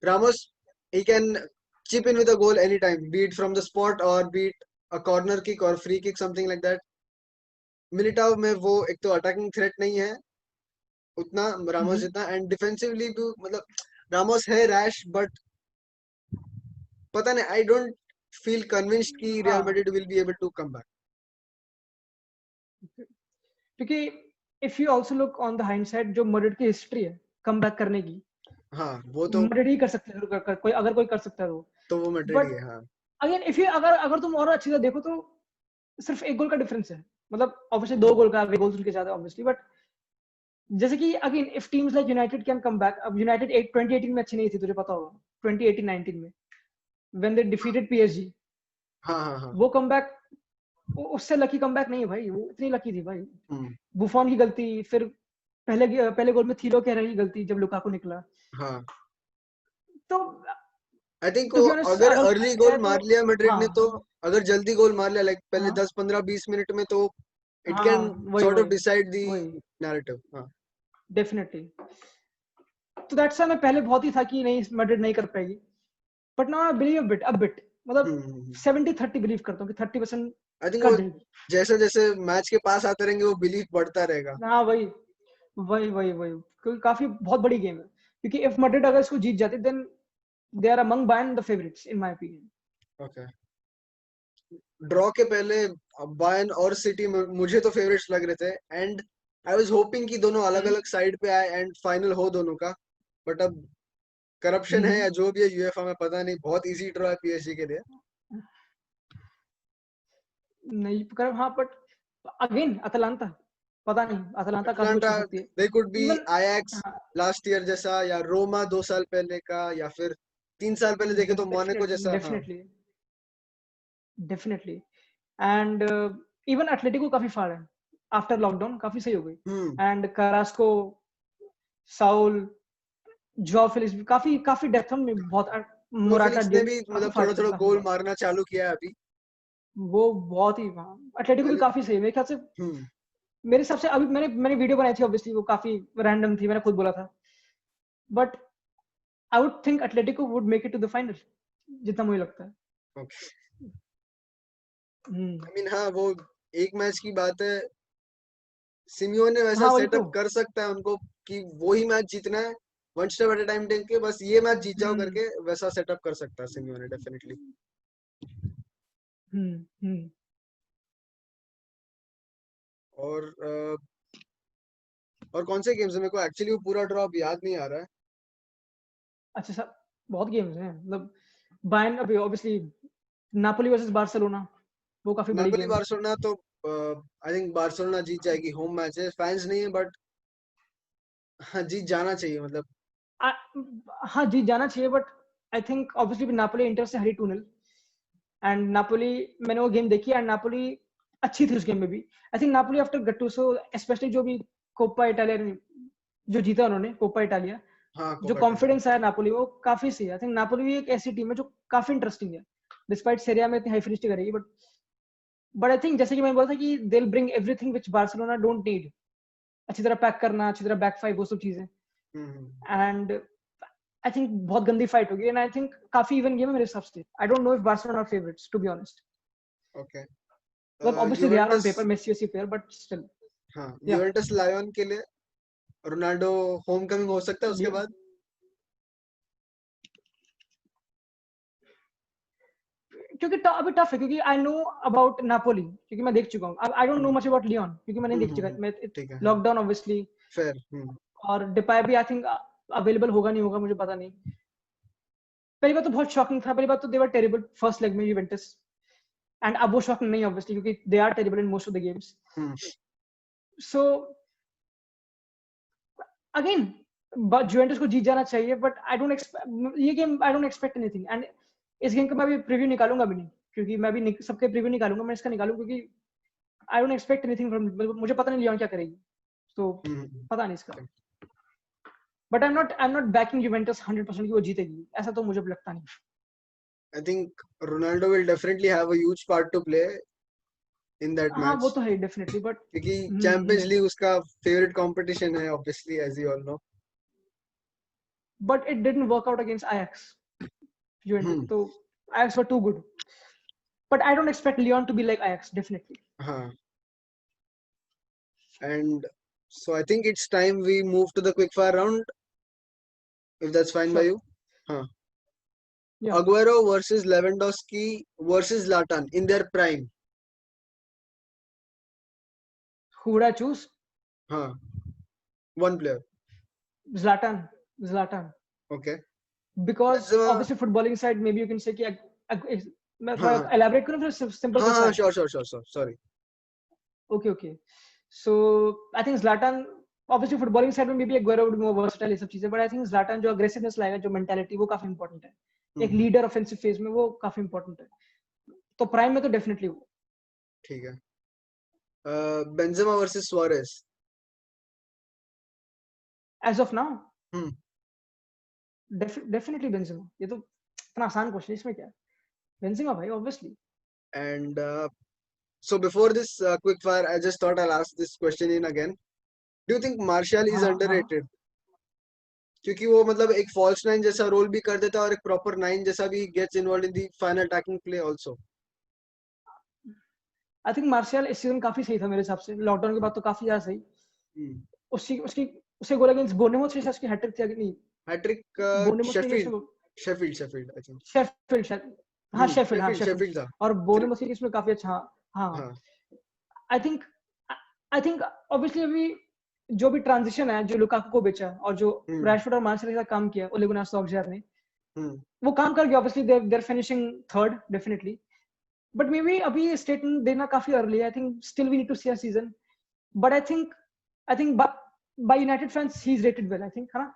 Ramos, he can chip in with a goal anytime, be it from the spot or be it a corner kick or free kick, something like that. Militao में वो एक तो अटैकिंग थ्रेट नहीं है उतना रामोस जितना, एंड डिफेंसिवली भी मतलब रामोस है रैश, बट पता नहीं, आई डोंट फील कन्विंस्ड कि Real Madrid will be able to come back. क्योंकि if you also look on the hindsight, जो मैड्रिड की हिस्ट्री है कम बैक करने की, हाँ वो तो मैड्रिड ही कर सकते हैं, कोई अगर कोई कर सकता है तो वो मैड्रिड बट ही है. हाँ, अगेन इफ यू अगर तुम और अच्छे से देखो तो सिर्फ एक गोल का डिफरेंस है, मतलब ऑब्वियसली 2 गोल का, गोल उनके ज्यादा ऑब्वियसली, बट जैसे कि again if teams like United can come back, अब यूनाइटेड 2018 में अच्छी नहीं थी, तुझे पता होगा 2018-19 में व्हेन दे डिफीटेड पीएसजी, हाँ, हाँ, हाँ. वो कमबैक उससे लकी कमबैक नहीं है भाई, वो इतनी लकी थी भाई. बुफॉन की गलती, फिर पहले गोल में थीरो कह रही गलती जब लुकाकू निकला. हाँ, तो I think to be honest अगर अगर अर्ली गोल मार लिया मैड्रिड ने, हाँ तो अगर जल्दी गोल मार लिया लाइक पहले हाँ 10-15-20 मिनट में, तो इट हाँ कैन वही सॉर्ट ऑफ वही डिसाइड द वही नैरेटिव. हाँ, डेफिनेटली. तो दैट्स व्हाई मैं पहले बहुत ही था कि नहीं मैड्रिड नहीं कर पाएगी, but now I believe a bit मतलब 70-30 बिलीव करता हूँ कि 30% आई थिंक कर वो देगी. जैसे जैसे मैच के पास आते रहेंगे वो बिलीफ बढ़ता रहेगा. हाँ वही वही वही वही क्योंकि काफी बहुत बड़ी गेम है, क्योंकि इफ मैड्रिड अगर इसको जीत जाती then they are among Bayern the favourites in my opinion. Okay, draw के पहले बायर्न और सिटी मुझे तो फेवरेट्स लग रहे थे, एंड आई वाज होपिंग कि दोनों अलग अलग साइड पे आए एंड फाइनल हो दोनों का, बट अब करप्शन है या जो भी है यूएफए में, पता नहीं, बहुत इजी ड्रॉ है पीएसजी के लिए. नहीं कर, हाँ बट अगेन अटलांटा, पता नहीं अटलांटा काफी कुछ अटलांटा, कर सकती है. They could be even Ajax last year जैसा, या रोमा 2 साल पहले का, या फिर 3 साल पहले देखे तो मोनाको जैसा. हाँ, definitely definitely. And even Atletico काफी फार है आफ्टर लॉकडाउन, काफी सही हो गई. And Carrasco, Saul, Zoa Felix भी काफी काफी डेप्थ में बहुत. मोराटा फिलिक्स ने भी काफी मतलब फाड़ थोड़ा थोड़ा काफी गोल फाड़. मारना चालू किया है अभी. वो बहुत ही एटलेटिको भी काफी सही है मेरे ख्याल से. मेरे हिसाब से अभी मैंने वीडियो बनाई थी, ऑब्वियसली वो काफी रैंडम थी, मैंने खुद बोला था, but I would think Atletico would make it to the final, जितना मुझे लगता है. आई मीन हाँ, वो एक मैच की बात है. सिमियोने वैसा हाँ वही सेटअप तो. कर सकता है उनको कि वही मैच जीतना है, one step at a time take के, बस ये मैच जीत जाओ करके, वैसा सेटअप कर सकता है सिमियोने डेफिनेटली. और और कौन से गेम्स है, मेरे को एक्चुअली वो पूरा ड्रॉ अब याद नहीं आ रहा है. अच्छा सर, बहुत गेम्स हैं, मतलब बायर्न अभी ऑब्वियसली, नापोली वर्सेस बार्सिलोना, वो काफी बड़ी नापोली गेम है. बार्सिलोना तो आई थिंक बार्सिलोना जीत जाएगी, होम मैच है, फैंस नहीं है, बट हाँ जीत जाना चाहिए मतलब. हाँ जीत जाना चाहिए, but I think obviously Napoli inter से हारी 2-0. एंड नापोली, मैंने वो गेम देखी एंड नापोली अच्छी थी उस गेम में भी. I think Napoli after Gattuso, especially जो भी कोपा इटालिया जो जीता उन्होंने कोपा इटालिया, हाँ, जो कोपा इटालिया. कॉन्फिडेंस आया नापोली, वो काफी सही है. आई थिंक नापोली भी एक ऐसी टीम है जो काफी इंटरेस्टिंग है, डिस्पाइट सीरिया में इतनी हाई फिनिश करेगी, बट आई थिंक जैसे कि मैंने बोला था कि they will bring everything which Barcelona don't need. अच्छी तरह पैक करना, अच्छी तरह बैक फाइव, वो सब चीजें. एंड आई थिंक बहुत गंदी फाइट होगी, एंड आई थिंक काफी इवन गेम है मेरे हिसाब से. I don't know if Barcelona are favourites to be honest. Okay, मतलब obviously they are on paper, Messi ऐसी प्लेयर, बट स्टिल. हाँ, या यूवेंटस लायन के लिए रोनाल्डो होम कमिंग हो सकता है उसके बाद. क्योंकि अभी टफ है, क्योंकि आई नो अबाउट नापोली, क्योंकि मैं देख चुका हूँ. I don't know much about Lyon, क्योंकि मैंने देख चुका मैं ठीक है, लॉकडाउन ऑब्वियसली. फेयर. और डिपाई भी आई थिंक अवेलेबल होगा नहीं होगा, मुझे पता नहीं. पहली बात तो बहुत शॉकिंग था, पहली बात तो they were terrible first leg में यूवेंटस, एंड अब वो शॉकिंग नहीं ऑब्वियसली, क्योंकि they are terrible in most of the games. So again Juventus को जीत जाना चाहिए, बट आई डोंट एक्सपेक्ट ये game, I don't expect anything. And इस गेम का मैं भी प्रीव्यू निकालूंगा भी नहीं, क्योंकि मैं भी सबके प्रीव्यू निकालूंगा, मैं इसका निकालूं क्योंकि आई डोंट एक्सपेक्ट एनीथिंग फ्रॉम, मुझे पता नहीं लियोन क्या करेगी, तो पता नहीं इसका. But I am not banking Juventus 100% कि वो जीतेगी, ऐसा तो मुझे लगता नहीं. I think Ronaldo will definitely have a huge part to play in that हाँ वो match तो है डेफिनेटली बट क्योंकि चैंपियंस लीग उसका फेवरेट कंपटीशन है obviously as you all know. but it didn't work out against Ajax. Juventus. Hmm. So Ajax were too good. But I don't expect Lyon to be like Ajax, definitely. हाँ. And so I think it's time we move to the quickfire round, if that's fine by Sure. you. हाँ. Yeah. Aguero versus Lewandowski versus Zlatan in their prime. Who would I choose? हाँ. One player. Zlatan. Zlatan. Okay. Because Benzema. obviously footballing side, maybe you can say कि मैं हाँ. थोड़ा elaborate करूँ फिर simple हाँ quick हाँ fire. sure. Sorry. Okay. So I think Zlatan obviously footballing side में maybe Aguero would be more versatile ये सब चीजें, but I think Zlatan जो aggressiveness लाएगा, जो mentality वो काफी important है. एक leader offensive phase में वो काफी important है. तो prime में तो definitely वो. ठीक है. Benzema versus Suarez. As of now. Hmm. Definitely Benzema. ये तो इतना आसान क्वेश्चन इसमें क्या है? Benzema भाई obviously. And so before this quick fire, I just thought I'll ask this question in again. Do you think Martial is हाँ underrated? क्योंकि वो मतलब एक false nine जैसा रोल भी कर देता है और एक proper nine जैसा भी gets involved in the final attacking play also. I think martial इस सीजन काफी सही था मेरे हिसाब से. लॉकडाउन के बाद तो काफी ज्यादा सही. उसकी उसकी उसे गोल अगेंस्ट बोर्नमouth से उसकी हैट्रिक थी कि नहीं? Hat-trick बोर्नमouth में Sheffield I think. शेफील्ड हाँ Sheffield था. और बोर्नमouth की इसमें काफी अच्छा. हाँ आई थिंक ऑब्वियसली अभी जो भी ट्रांजिशन है जो लुकाकू को बेचा और जो रैशफोर्ड और मार्शियल के साथ काम किया ओले गुनार सोल्शर ने वो काम कर गया. Obviously they are finishing third definitely. But maybe अभी statement देना काफी early. I think still we need to see a season. But I think by United fans he's rated well. I think, है ना?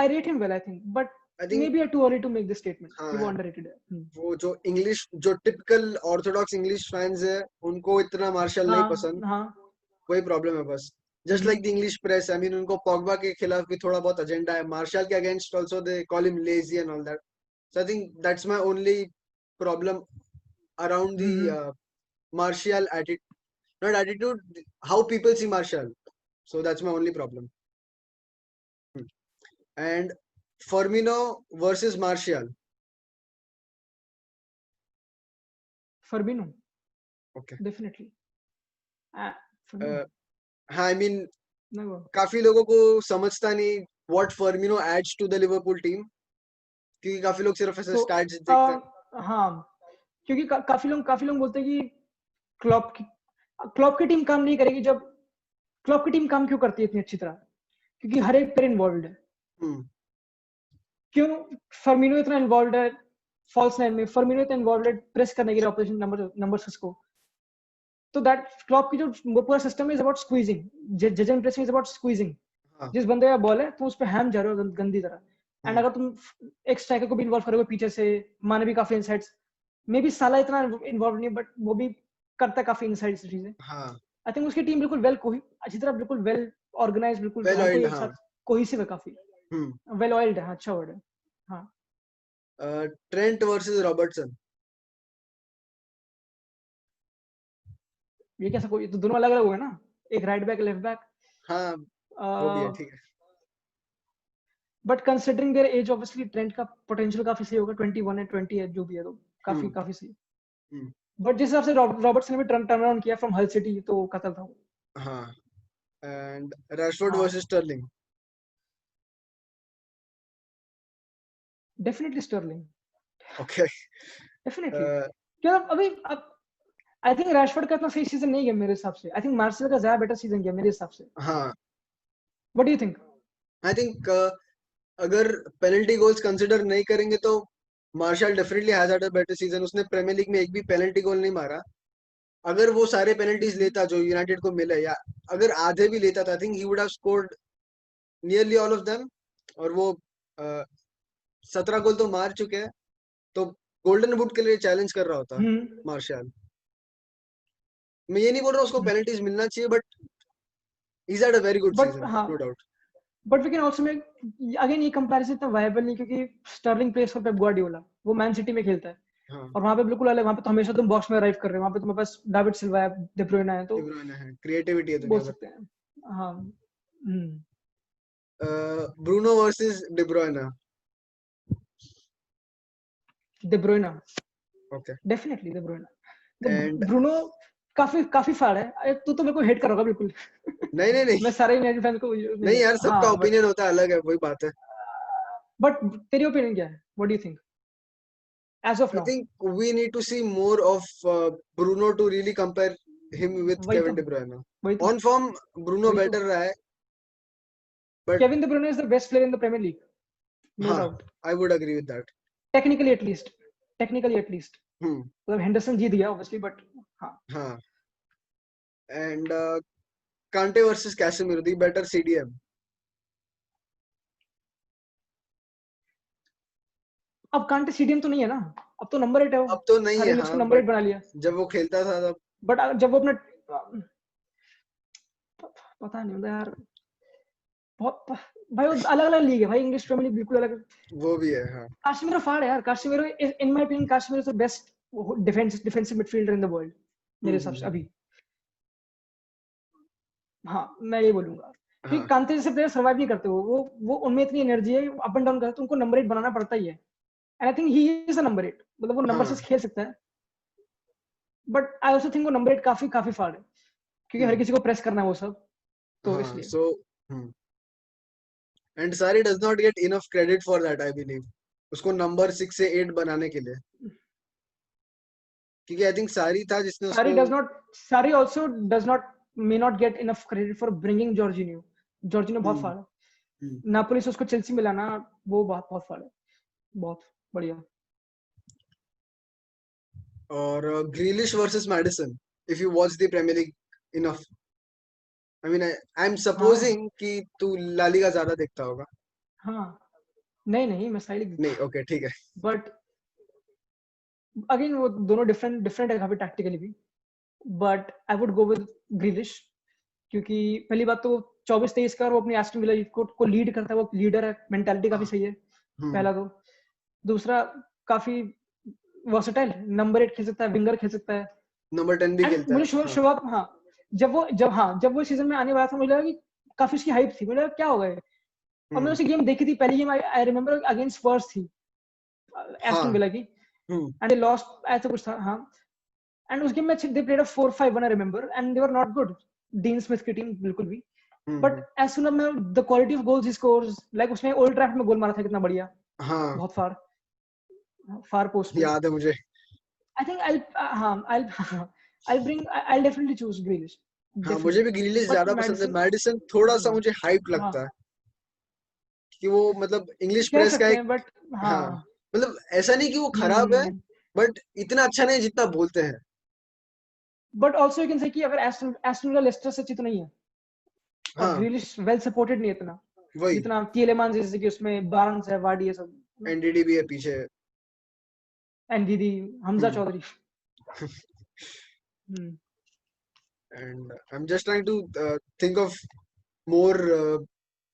I rate him well. I think, but I think maybe too early to make this statement. कि वो underrated है. वो जो English जो typical orthodox English fans है उनको इतना मार्शल नहीं पसंद. वही प्रॉब्लम है बस. Just like the English press, I mean उनको पॉग्बा के खिलाफ भी थोड़ा बहुत एजेंडा है. मार्शल के against also they call him lazy and all that. So I think that's my only problem around the Martial attitude, not attitude, how people see Martial. So that's my only problem. And Firmino versus Martial. Firmino. Okay. Definitely. I mean, काफी लोगों को समझता नहीं what Firmino adds to the Liverpool team. क्योंकि काफी लोग सिर्फ ऐसे स्टैट्स देखते हैं. हाँ क्योंकि काफी लोग बोलते हैं कि क्लॉप की टीम काम नहीं करेगी. जब क्लॉप की टीम काम क्यों करती है इतनी अच्छी तरह? क्योंकि हर एक प्लेयर इन्वॉल्वड है. क्यों फर्मिनो इतना इन्वॉल्वड है फॉल्स नाइन में? फर्मिनो इतना इन्वॉल्वड है प्रेस करने के लिए ऑपोजिशन नंबर्स को. तो दैट क्लॉप की जो वो पूरा system is about squeezing. Judging pressing is about squeezing. जिस बंदे का बॉल है तुम उस पे हैम जा रहे हो गंदी तरह. एंड अगर तुम एक स्ट्राइकर को भी इन्वॉल्व करोगे पीछे से, माने भी काफी इनसाइड्स, मे बी साला इतना इन्वॉल्व नहीं बट वो भी करता है काफी इनसाइड चीजें. आई थिंक उसकी टीम बिल्कुल अच्छी तरह बिल्कुल वेल ऑर्गेनाइज्ड, बिल्कुल कोहेसिव है काफी. वेल ऑयल्ड है. अच्छा वर्ड है. हाँ. Trent versus Robertson. ये कैसा कोई तो दोनों अलग अलग हो गए ना. एक राइट बैक लेफ्ट बैक. हाँ वो भी है. ठीक है. But considering their age obviously Trent का पोटेंशियल काफी सही होगा. 21 है 20 है जो भी है तो काफी सही. बट जिस हिसाब से रॉबर्टसन ने भी टर्न अराउंड किया फ्रॉम हल सिटी तो कतल था वो. हाँ. And Rashford versus Sterling. Definitely Sterling. Okay. Definitely. क्या अभी आई थिंक रैशफोर्ड का इतना सही सीजन नहीं गया मेरे हिसाब से. आई थिंक मार्शल का ज्यादा बेटर सीजन गया मेरे हिसाब से. हाँ. What do you think? I think अगर पेनल्टी गोल्स कंसीडर नहीं करेंगे तो Martial definitely has had a better season. उसने प्रीमियर लीग में एक भी पेनल्टी गोल नहीं मारा. अगर वो सारे पेनल्टीज लेता जो यूनाइटेड को मिले या अगर आधे भी लेता था, I think he would have scored nearly all of them. और वो 17 गोल तो मार चुके हैं तो गोल्डन बूट के लिए चैलेंज कर रहा होता मार्शल. मैं ये नहीं बोल रहा उसको पेनल्टीज मिलना चाहिए but he's had a very good season, no doubt. But we can also make again ये comparison इतना viable नहीं क्योंकि Sterling plays for Pep Guardiola. वो मैन सिटी में खेलता है. हाँ और वहां पे बिल्कुल अलग, वहां पे तो हमेशा तुम बॉक्स में अराइव कर रहे हो, वहां पे तुम्हारे पास डेविड सिल्वा है, De Bruyne है, तो De Bruyne है, क्रिएटिविटी है बोल दुनिया भर सकते हैं। हाँ Bruno versus De Bruyne. De Bruyne, okay definitely De Bruyne। And Bruno काफी काफी फाड़ है। तू तो मेरे को हेट करोगा बिल्कुल। नहीं नहीं मैं नहीं सारे यूनाइटेड फैन को नहीं नहीं यार, करता। सबका हाँ ओपिनियन होता है, अलग है, वही बात है. बट तेरी ओपिनियन क्या है? What do you think as of I now? think we need to see more of Bruno to really compare him with वही तो Kevin De Bruyne. वही तो On form, Bruno वही तो better रहा है, but Kevin De Bruyne is the best player in the Premier League, no हाँ, doubt. I would agree with that. Technically at least, technically at least. Hmm. मतलब हेंडरसन जीत गया ऑब्वियसली, बट हाँ हाँ. And Kante versus Casemiro, the better CDM. अब कांटे सीडीएम तो नहीं है ना, अब तो नंबर 8 है वो। अब तो नहीं सारे है ने उसको हाँ, नंबर but 8 बना लिया। जब वो खेलता था तब बट जब वो अपना पता नहीं, मतलब यार बहुत भाई वो अलग अलग लीग है भाई, इंग्लिश प्रीमियर लीग बिल्कुल अलग। वो भी है हाँ. काश्मीरो फाड़ है यार, Casemiro in my opinion Casemiro is the best defensive midfielder in the world मेरे हिसाब से हम्म. अभी। हाँ मैं ये बोलूंगा, क्योंकि हाँ कांते जैसे प्लेयर सर्वाइव नहीं करते, वो उनमें इतनी एनर्जी है, अप एंड डाउन करते, तो उनको नंबर 8 बनाना पड़ता ही है। And I think he is a number 8, मतलब वो नंबर 6 हाँ. खेल सकता है, बट आई आल्सो थिंक वो नंबर 8 काफी काफी फाड़ है, क्योंकि हर हम्म. किसी को प्रेस करना है वो सब, तो हाँ इसलिए। so and Sari does not get enough credit for that, I believe. उसको नंबर 6 से 8 बनाने के लिए, क्योंकि आई थिंक सारी था जिसने Sarri उसको. does not, Sarri also does not, may not get enough credit for bringing Jorginho. Jorginho बहुत हम्म. फाड़ है, हम्म. नापोली से उसको चेल्सी में लाना, वो बहुत बहुत फाड़ है, बहुत बढ़िया। और Grealish versus Maddison, if you watch the Premier League enough, I mean I am हाँ सपोजिंग कि तू ला लीगा ज्यादा देखता होगा. हाँ, नहीं नहीं मैं साइड नहीं ओके ठीक है. बट अगेन वो दोनों डिफरेंट डिफरेंट है काफी टैक्टिकली भी, but I would go with ग्रिलिश, क्योंकि पहली बात तो 24-23 का, और वो अपनी एस्टन विला को लीड करता है, वो लीडर है, मेंटालिटी काफी हाँ. सही है, हम्म. पहला तो। दूसरा काफी वर्सेटाइल, नंबर 8 खेल सकता है, विंगर खेल सकता है। नंबर 10 भी एंड खेलता है मुझे हाँ. शुरुआत, हाँ जब वो सीजन में आने वाला था, मुझे लगा कि काफी उसकी हाइप थी, मुझे लगा क्या होगा ये। और मैंने हम्म. उसकी गेम देखी थी, पहली गेम आई रिमेंबर अगेंस्ट स्पर्स थी, एस्टन हाँ. विला की, हम्म. एंड दे लॉस्ट, ऐसा कुछ था हाँ। एंड उस गेम में they played a 4-5-1 I remember, and they were not good, dean Smith की टीम बिल्कुल भी। But hmm. एज सुन मैं the quality of goals he scores, like उसने ओल्ड ट्रैफर्ड में गोल मारा था, कितना बढ़िया, हाँ बहुत फार फार पोस्ट पे। याद है मुझे. आई थिंक आई हाँ I bring I definitely choose Grealish, हाँ मुझे भी डेफिनेटली। ग्रीलिश बट ज्यादा पसंद है, मैडिसन, मैडिसन थोड़ा सा मुझे हाइप हाँ लगता है कि वो मतलब इंग्लिश कह प्रेस का सकते एक. हैं, बट हाँ हाँ मतलब ऐसा नहीं कि वो खराब है, हम्म। बट इतना अच्छा नहीं जितना बोलते हैं. But also you can say कि अगर एस्टन एस्टन विला लेस्टर से अच्छी तो नहीं है, और हाँ ग्रीलिश वेल सपोर्टेड नहीं है इतना, वही. जितना टीएलेमांस जैसे कि उसमें बारंस है, वार्डी है सब, एनडीडी भी है पीछे. Ndidi, Hamza hmm. Choudhury. Hmm. And I am just trying to think of more.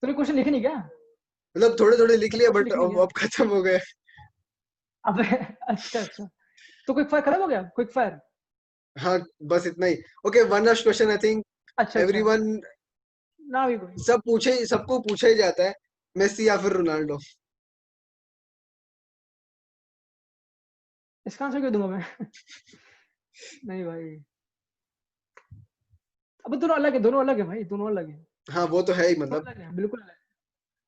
तूने क्वेश्चन लिखे नहीं क्या? मतलब थोड़े थोड़े लिख लिया क्वेश्चन बट लिखे नहीं क्या? अब खत्म हो गए. अबे अच्छा अच्छा, तो क्विक फायर खत्म हो गया, क्विक फायर। हाँ बस इतना ही. Okay one last question, I think अच्छा अच्छा, एवरीवन, ना भी कोई। सबको पूछा ही जाता है, मेसी या फिर रोनाल्डो. इसका आंसर क्यों दूंगा मैं? नहीं भाई, अब दोनों अलग है, दोनों अलग है भाई, दोनों अलग है, हाँ वो तो है ही, दोनों मतलब अलग है, बिल्कुल अलग है।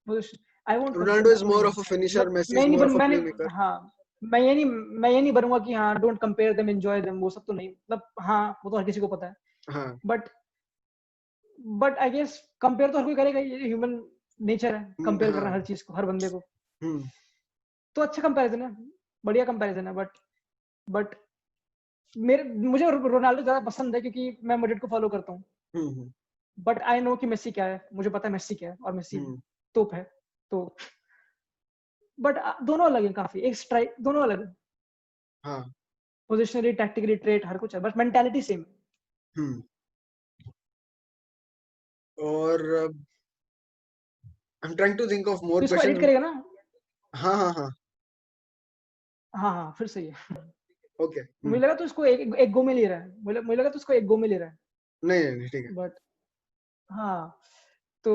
वो I won't compare Ronaldo is that, more नहीं। ऑफ अ फिनिशर, मतलब मेसी मैं इज नहीं मोर बन ऑफ अ मैंने प्ले मेकर. हाँ, मैं ये नहीं बनूंगा कि हाँ don't compare them, enjoy them, वो सब तो नहीं, मतलब हाँ वो तो हर किसी को पता है, हाँ. बट आई गेस कंपेयर तो हर कोई करेगा, ये ह्यूमन नेचर है, कंपेयर करना हाँ. हर चीज को, हर बंदे को। हम्म. तो अच्छा कंपैरिजन है, बढ़िया कंपैरिजन है, बट मुझे रोनाल्डो ज्यादा पसंद है, क्योंकि मैं मैड्रिड को फॉलो करता हूँ, हम्म. बट आई नो कि मेसी क्या है, मुझे पता है मेसी क्या है, और मेसी हम्म. टॉप है, तो बट दोनों अलग है काफी, एक स्ट्राइक, दोनों अलग है, हाँ. पोजिशनली, टैक्टिकली, ट्रेट, हर कुछ है, बट मेंटालिटी सेम है। हम्म. और I am trying to think of तो मोर इसको एडिट क्वेश्चन. करेगा ना? हाँ हाँ हाँ. हाँ फिर सही है। ओके मुझे लगा तो इसको एक गो में ले रहा है, मुझे लगा तो इसको एक गो में ले रहा है, नहीं ठीक है। बट हाँ। तो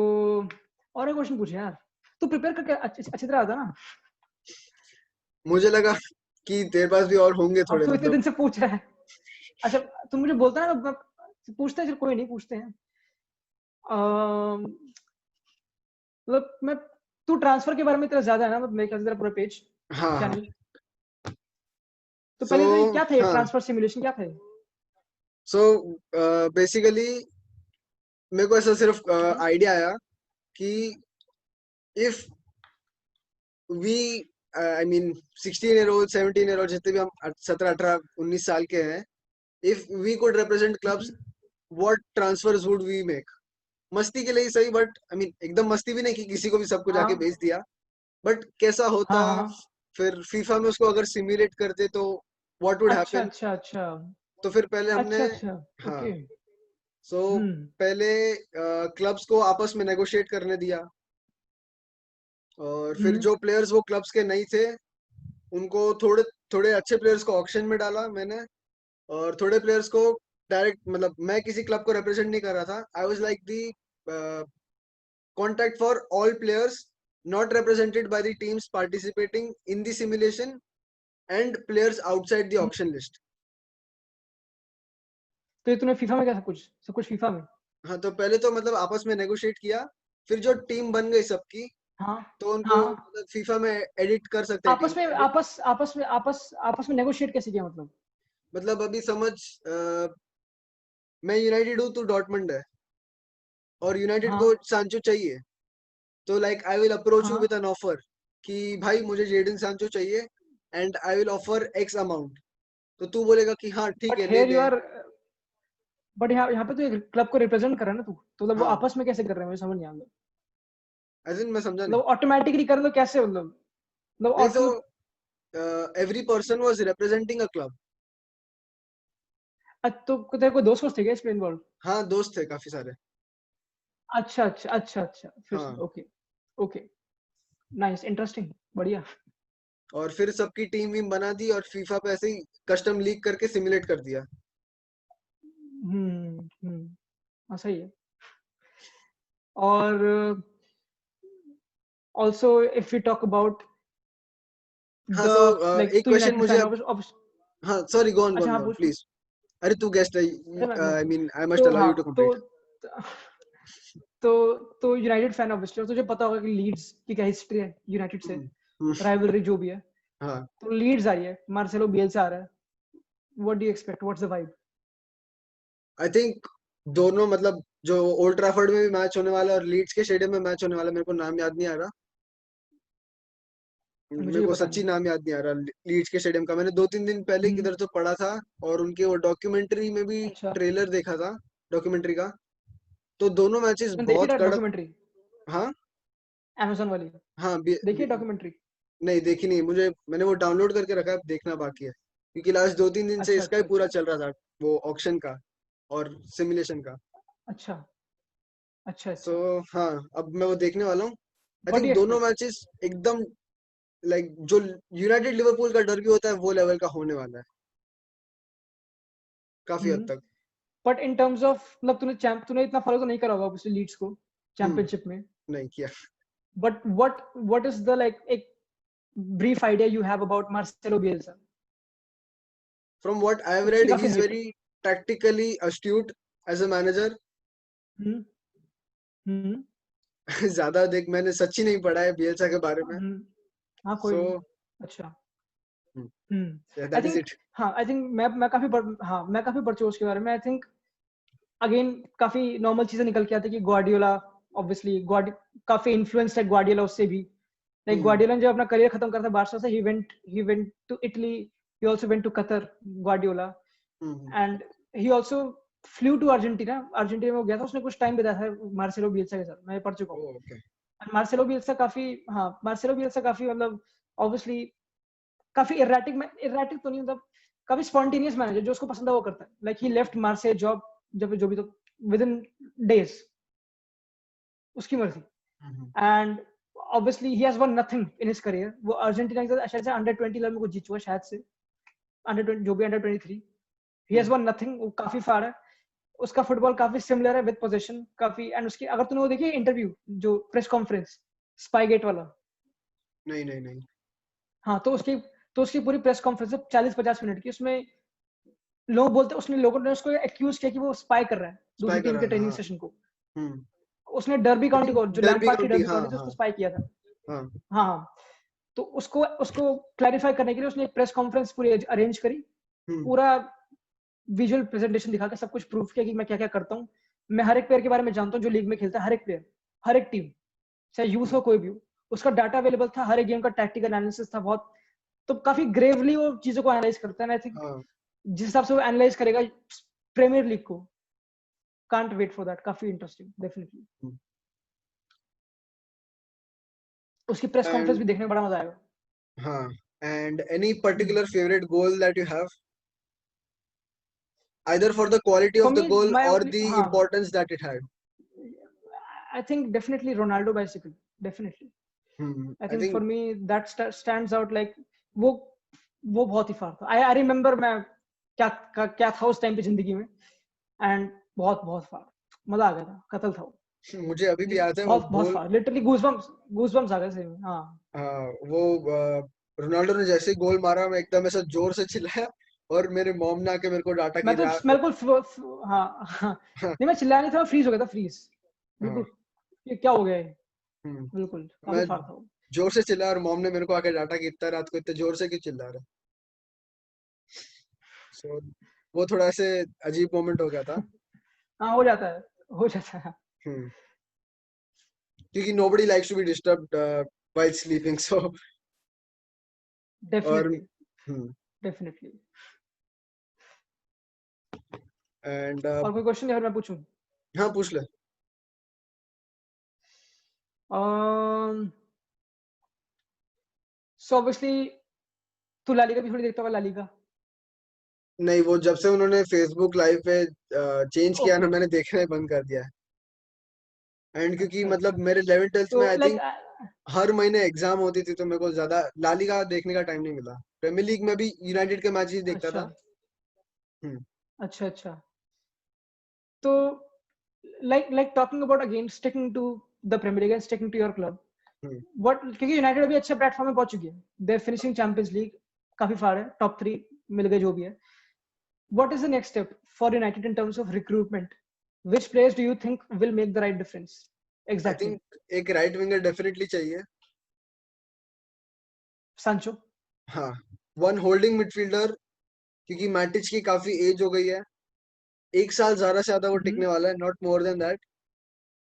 और एक क्वेश्चन पूछे यार, तू प्रिपेयर करके अच्छी तरह आता ना? मुझे लगा कि तेरे पास भी और होंगे अब थोड़े, तो इतने मतलब दिन से पूछ रहा है। अच्छा तुम मुझे बोलता है ना, पूछते हैं, चल कोई नहीं, पूछते हैं। मतलब मैं, तू ट्रांसफर के बारे में तेरा ज्यादा है ना, मतलब मेरे ख्याल से तेरा पूरा पेज हाँ हाँ। चैनल। तो सो पहले तो क्या था ये हाँ, ट्रांसफर सिमुलेशन, क्या था ये? सो बेसिकली मेरे को ऐसा सिर्फ हम्म, आइडिया आया कि if we I mean 16 year old 17 year old जितने भी हम 17 18 19 साल के हैं, if we could represent clubs, hmm, what transfers would we make? मस्ती के लिए ही सही, बट आई मीन एकदम मस्ती भी नहीं कि किसी को भी सबको जाके हाँ बेच दिया, बट कैसा होता, हाँ हाँ। फिर फीफा में उसको अगर सिमुलेट करते तो व्हाट वुड अच्छा हैपन। अच्छा अच्छा तो फिर पहले हमने, अच्छा अच्छा। हाँ, ओके। सो हम्म पहले क्लब्स को आपस में नेगोशिएट करने दिया, और फिर हम्म जो प्लेयर्स वो क्लब्स के नहीं थे उनको थोड़े थोड़े अच्छे प्लेयर्स को ऑक्शन में डाला मैंने, और थोड़े प्लेयर्स को डायरेक्ट, मतलब मैं किसी क्लब को रिप्रेजेंट नहीं कर रहा था, I was like the contact for all players not represented by the teams participating in the simulation and players outside the hmm. auction list. तो ये तूने फीफा में क्या, सब कुछ फीफा में? हाँ, तो पहले तो मतलब आपस में नेगोशिएट किया, फिर जो टीम बन गई सबकी, हाँ तो उनको हाँ। मतलब फीफा में एडिट कर सकते हैं, टीम आपस में एडिट। आपस में नेगोशिएट कैसे किया मतलब? मतलब अभी समझ, मैं यूनाइटेड हूँ, तू डॉर्टमंड है, और यूनाइटेड को हाँ सांचो चाहिए, तो like I will approach you हाँ। विद एन ऑफर कि भाई मुझे जेडन सांचो चाहिए, and I will offer X amount. तो तू बोलेगा कि हाँ ठीक बट है ले हेयर यू दे। आर, बट यहाँ पे तो क्लब को रिप्रेजेंट कर रहा है ना तू, तो मतलब वो हाँ, आपस में कैसे कर रहे हैं, मुझे समझ नहीं आ रहा। एज इन मैं समझा नहीं। मतलब ऑटोमेटिकली कर लो कैसे, मतलब नहीं तो auto. Every person was representing a club. तो तेरे को दोस्त थे क्या इसमें इन्वॉल्व? हाँ, दोस्त थे काफी सारे। अच्छा अच्छा अच्छा अच्छा, फिर हाँ, ओके ओके। नाइस, इंटरेस्टिंग, बढ़िया। और फिर सबकी टीम वीम बना दी, और फीफा पे ऐसे ही कस्टम लीग करके सिमुलेट कर दिया। हाँ सही है। और also if you talk about हाँ, द, सो लाइक एक तू क्वेश्चन यूनाइटेड मुझे फैन अब, हो अब। हाँ सॉरी, गो अच्छा हाँ, ऑन पूछ पूछ। प्लीज। अरे तू गेस्ट है, अरे आई मीन आई मस्ट तो अलाउ हाँ, यू टू कंप्लीट। तो तो यूनाइटेड फैन ऑब्वियसली, तुझे पता होगा कि लीड्स की क्या हिस्ट्री है यूनाइटेड से, राइवलरी जो भी है। हाँ, तो लीड्स आ रही है, मार्सेलो बिएल्सा आ रहा है, what do you expect, what's the vibe? I think दोनों, मतलब जो ओल्ड ट्रैफर्ड में भी मैच होने वाला है और लीड्स के स्टेडियम में मैच होने वाला है, मेरे को नाम याद नहीं आ रहा, मुझे मेरे ये को पता सच्ची नहीं। नाम याद नहीं आ रहा लीड्स के स्टेडियम का। मैंने 2 3 दिन पहले हम्म, किधर तो पढ़ा था, और उनके वो डॉक्यूमेंट्री में भी अच्छा। ट्रेलर देखा था, डॉक्यूमेंट्री का। तो दोनों मैचेस तुमने देखी बहुत कड़क। डॉक्यूमेंट्री हाँ अमेजोन वाली? हाँ, देखिए डॉक्यूमेंट्री। नहीं देखी नहीं मुझे, मैंने वो डाउनलोड करके रखा है, अब देखना बाकी है, क्योंकि लास्ट 2 3 दिन से अच्छा इसका ही अच्छा पूरा अच्छा चल रहा था, वो ऑक्शन का और सिमुलेशन का। अच्छा अच्छा सो अच्छा। हाँ, अब मैं वो देखने वाला हूँ। I what do think you दोनों एक्सपेक्ट? मैचेस एकदम लाइक जो यूनाइटेड लिवरपूल का डर्बी होता है वो लेवल का होने वाला है, काफी हद हम्म। तक। बट इन टर्म्स ऑफ, मतलब तूने इतना फॉलो तो नहीं करा होगा ऑब्वियसली लीड्स को हम्म, चैंपियनशिप में। नहीं किया। But what is the, like एक brief idea you have about Marcelo Bielsa? From what I have उसकी रेड, ही काफी इज हाइप है। Very tactically astute as a manager. Hmm hmm ज्यादा देख मैंने सच्ची नहीं पढ़ा है बियल्सा के बारे में। हम्म। हाँ कोई सो नहीं। अच्छा। आई दैट इज थिंक, इट। हाँ आई थिंक मैं काफी पढ़ चुका हूँ उसके बारे में। आई थिंक अगेन काफी नॉर्मल चीजें निकल के आती है कि ग्वार्डियोला, ऑब्वियसली काफी इन्फ्लुएंस्ड है ग्वार्डियोला उससे भी। लाइक ग्वार्डियोला ने जब अपना करियर खत्म करा था बारसा से, he went to Italy, he also went to Qatar, Guardiola. And he also flew to Argentina में वो गया था, उसने कुछ टाइम बिताया था मार्सेलो बिएल्सा के साथ, मैं पढ़ चुका हूँ। ओके। एंड मार्सेलो बिएल्सा काफी, मतलब ऑब्वियसली काफी इरेटिक तो नहीं, मतलब काफी स्पॉन्टेनियस मैनेजर, जो उसको पसंद है वो करता है। लाइक ही लेफ्ट मार्से जॉब, जब जो भी, तो विद इन डेज, उसकी मर्जी। And obviously he has won nothing in his career. वो अर्जेंटीना के साथ शायद से अंडर 20 लेवल में कुछ जीत हुआ शायद से, अंडर 20 जो भी under 23, he has won nothing. वो काफी फार है, उसका फुटबॉल काफी सिमिलर है विद पोजीशन काफी. एंड उसकी अगर तूने वो देखी इंटरव्यू जो प्रेस कॉन्फ्रेंस स्पाईगेट वाला, नहीं. हाँ, तो उसकी पूरी प्रेस कॉन्फ्रेंस 40-50 मिनट की, उसमें लोग बोलते, उसने लोगों ने उसको एक्यूज किया कि वो स्पाई कर रहा है दूसरी टीम के ट्रेनिंग सेशन को. उसने डर्बी काउंटी को, जो लैम्पार्ड की डर्बी काउंटी थी, उसको स्पाई किया था. हाँ, तो उसको क्लैरिफाई करने के लिए उसने एक प्रेस कॉन्फ्रेंस पूरी अरेंज करी, पूरा विजुअल प्रेजेंटेशन दिखा के सब कुछ प्रूफ किया कि मैं क्या क्या करता हूँ, मैं हर एक प्लेयर के बारे में जानता हूँ जो लीग में खेलता है, हर एक प्लेयर, हर एक टीम, चाहे यूथ हो कोई भी हो, उसका डाटा अवेलेबल था, हर एक गेम का टैक्टिकल एनालिसिस था बहुत. तो काफी ग्रेवली वो चीजों को एनालाइज करता है. आई थिंक जिस हिसाब से वो एनालाइज करेगा प्रीमियर लीग को, कांट वेट फॉर दैट. काफी इंटरेस्टिंग डेफिनेटली. उसकी प्रेस कॉन्फ्रेंस भी देखने में बड़ा मजा आएगा. हाँ. And any particular favorite goal that you have? Either for the quality For of the me, goal my or only- the हाँ, importance that it had. I think definitely Ronaldo bicycle. Definitely. I think for me that stands out like वो बहुत ही फार था. I remember मैं क्या था उस टाइम पे जिंदगी में, and बहुत फार, मजा आ गया था, कतल था वो. मुझे अभी भी याद है वो बहुत गोल. फार, लिटरली गूज़बम्स आ गए सही में. हाँ, वो रोनाल्डो ने जैसे ही गोल मारा, मैं एकदम ऐसा जोर से चिल्लाया और मेरे मॉम ने आके मेरे को डांटा कि मैं तो हाँ, नहीं मैं चिल्लाया नहीं था, फ्रीज हो गया था, फ्रीज बिल्कुल. ये क्या हो गया है, बिल्कुल काफी मैं फार था वो. जोर से चिल्लाया और मॉम ने मेरे को आके डांटा कि इतना रात को इतने जोर से क्यों चिल्ला रहा है. So, वो थोड़ा ऐसे अजीब मोमेंट हो गया था. हाँ, हो जाता है. क्योंकि nobody likes to be disturbed while sleeping, so. Definitely. And और कोई क्वेश्चन है मैं पूछूं? हाँ, पूछ ले. So obviously तू ला लीगा भी थोड़ी देखता होगा, ला लीगा? नहीं, वो जब से उन्होंने फेसबुक लाइव पे चेंज किया ना, Okay. मैंने देखना ही बंद कर दिया है. एंड क्योंकि अच्छा, मतलब अच्छा. मेरे 11th-12th तो में आई like थिंक हर महीने एग्जाम होती थी, तो मेरे को ज्यादा ला लीगा देखने का टाइम नहीं मिला. प्रीमियर लीग में भी यूनाइटेड के मैच ही देखता था. अच्छा. तो like talking about again sticking to the Premier League and sticking to your club. What, क्योंकि यूनाइटेड अभी अच्छे प्लेटफॉर्म में पहुंच चुकी है. They're finishing Champions League, काफी फार है, टॉप 3 मिल गए जो भी है. What is the next step for United in terms of recruitment? Which players do you think will make the right difference? I Exactly. Think एक राइट विंगर डेफिनेटली चाहिए. Sancho. हाँ, वन होल्डिंग मिडफील्डर, क्योंकि मैटिच की काफी एज हो गई है. 1 साल ज्यादा से ज्यादा वो टिकने वाला है, not more than that.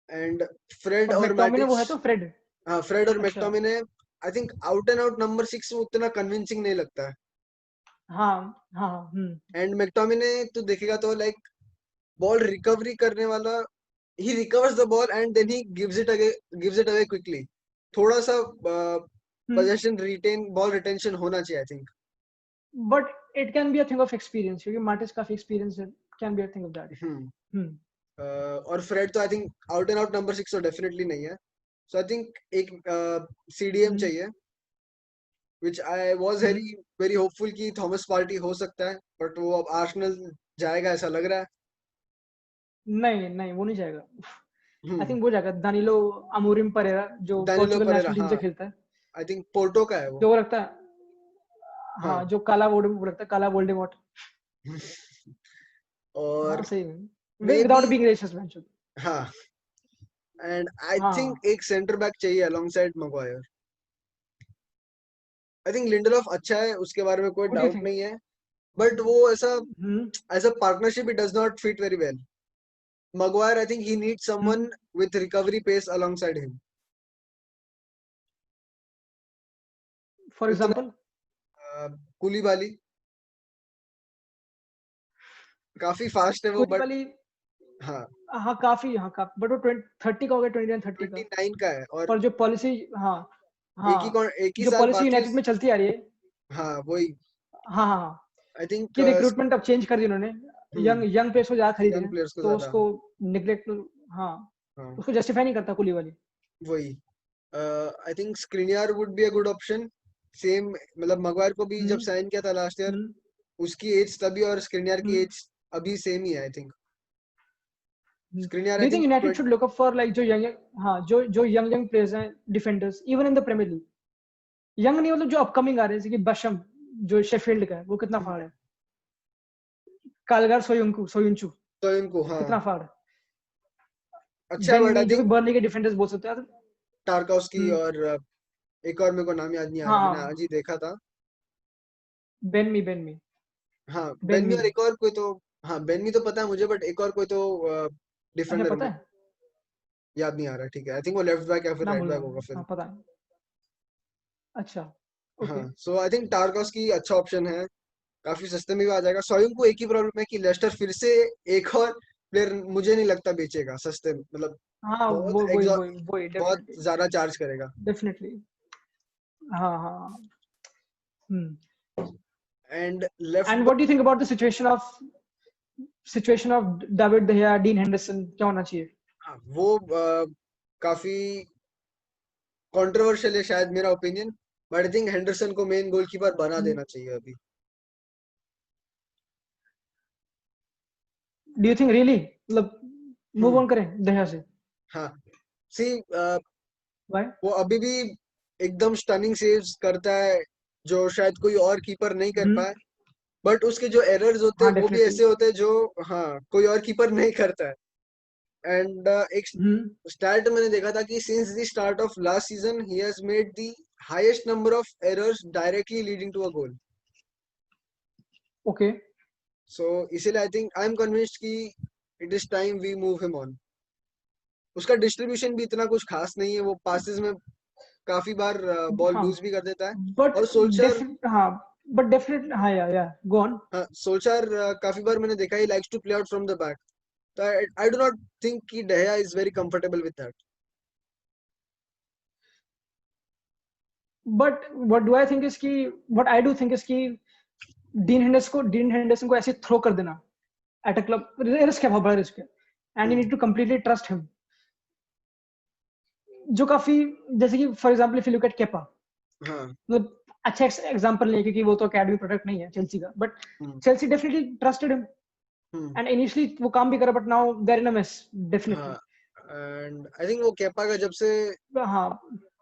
And Fred और मैकटोमिने वो है मैटिच. तो फ्रेड. हाँ, फ्रेड और अच्छा. McTominay I think out and out number 6 में उतना कन्विंसिंग नहीं लगता है. हाँ. एंड मैकटोमिने तो देखेगा तो लाइक बॉल रिकवरी करने वाला, he recovers the ball and then he gives it away quickly. थोड़ा सा possession retain, ball retention होना चाहिए, I think. But it can be a thing of experience, क्योंकि मैटिच काफी experience है, can be a thing of that. और फ्रेड तो I think out and out number 6 तो definitely नहीं है. So I think एक CDM चाहिए, which I was very hopeful कि थॉमस पार्टी हो सकता है, but वो अब आर्सेनल जाएगा ऐसा लग रहा है. नहीं वो नहीं जाएगा. I think वो जाएगा दानिलो अमोरिम परेरा, जो पोर्चुगल नेशनल टीम से खेलता है. I think पोर्टो का है वो. जो लगता है, हाँ, जो काला लगता है, काला वोल्डेमॉर्ट. और सही में, without being racist mention. हाँ. And I think एक सेंटर बैक चाहिए alongside Maguire. I think Lindelof अच्छा है, उसके बारे में कोई डाउट नहीं है, but वो ऐसा as a partnership it does not fit very well. Maguire, I think he needs someone with recovery pace alongside him. For example, Koulibaly काफी फास्ट है वो, but हाँ काफी, but वो 30 का हो गया, 29 30 का. 29 का है. और जो पॉलिसी, एक ही जो साल पॉलिसी बाकी. यूनाइटेड में चलती आ रही है. हाँ, वही. हाँ. I think कि रिक्रूटमेंट अब चेंज कर दी उन्होंने, यंग प्लेयर्स को ज्यादा खरीद रहे हैं, तो उसको निगलेक्ट, उसको जस्टिफाई नहीं करता कुलीबाली. वही. I think Skriniar would be a good option. Same मतलब मगवायर को भी जब साइन किया था लास्ट ईयर, उसकी एज तभी और स्क्रिनियर की एज अभी सेम ही है. I think Skriniar Do I you think think United should look up for like जो young players हैं defenders even in the Premier League? Young नहीं मतलब जो upcoming आ रहे हैं जैसे कि बशम जो शेफील्ड का है वो कितना फाड़ है, कालगार सोयुंचू तो इनको हाँ कितना फाड़ है, अच्छा है. बेन बट आई मी जो भी थिंक बर्नली के डिफेंडर्स बोल सकते हैं. टारकोव्स्की हम्म, और एक और मेरे को नाम याद नहीं आ रहा, मैंने हाँ आज ही देखा था. बेन मी हाँ बेन बेनमी मी और एक और कोई तो. हाँ बेनमी तो पता है मुझे, बट एक और कोई तो अच्छा डिफेंडर पता है याद नहीं आ रहा. ठीक है, आई थिंक वो लेफ्ट बैक या फिर नाम राइट भूल बैक रहा होगा हूँ, फिर. हाँ पता है. अच्छा हाँ ओके. सो आई थिंक टारकोव्स्की अच्छा ऑप्शन है, काफी सस्ते में भी आ जाएगा. सोयुम को एक ही प्रॉब्लम है कि लेस्टर फिर से एक और प्लेयर मुझे नहीं लगता बेचेगा सस्ते में, मतलब हाँ बहुत वही बहुत डेफिनेटली ज्यादा चार्ज करेगा. डेफिनेटली. हाँ हाँ. Hmm. And left and back. What do you think about the situation of David de Gea, Dean Henderson, क्या होना चाहिए? वो काफी कंट्रोवर्शियल है शायद मेरा opinion, but I think Henderson को मेन गोलकीपर बना देना चाहिए अभी. डू यू थिंक रियली मतलब मूव हम्म. ऑन करें de Gea से? हाँ सी व्हाई? वो अभी भी एकदम स्टनिंग सेव्स करता है जो शायद कोई और कीपर नहीं कर पाए. बट उसके जो एरर्स होते हैं हाँ वो भी डेफिनेटली. ऐसे होते हैं जो हाँ कोई और कीपर नहीं करता है. एंड एक स्टैट मैंने देखा था कि since the start of last season he has made the highest number of errors directly leading to a goal. Okay. So इसीलिए I think I am convinced कि it is time we move him on. उसका डिस्ट्रीब्यूशन भी इतना कुछ खास नहीं है, वो पासेस में काफी बार बॉल हाँ लूज भी कर देता है. बट और सोल्शर, हाँ बट डेफिनेटली हाँ या गो ऑन. हाँ सोल्शर काफी बार मैंने देखा he likes to play out from the back. तो आई डू नॉट थिंक कि De Gea is very comfortable with that. But what do I think is कि what I do think is कि डीन हेंडरसन को ऐसे थ्रो कर देना एट अ क्लब रिस्क है, बहुत बड़ा रिस्क है. And you need to completely trust him. जो काफी जैसे कि for example if you look at Kepa, हाँ. मतलब अच्छा एग्जांपल नहीं है क्योंकि वो तो एकेडमी प्रोडक्ट नहीं है चेल्सी का, but hmm. Chelsea definitely trusted him hmm. And initially वो काम भी करा but now they are in a mess हाँ डेफिनेटली. एंड आई थिंक वो केपा का जब से हाँ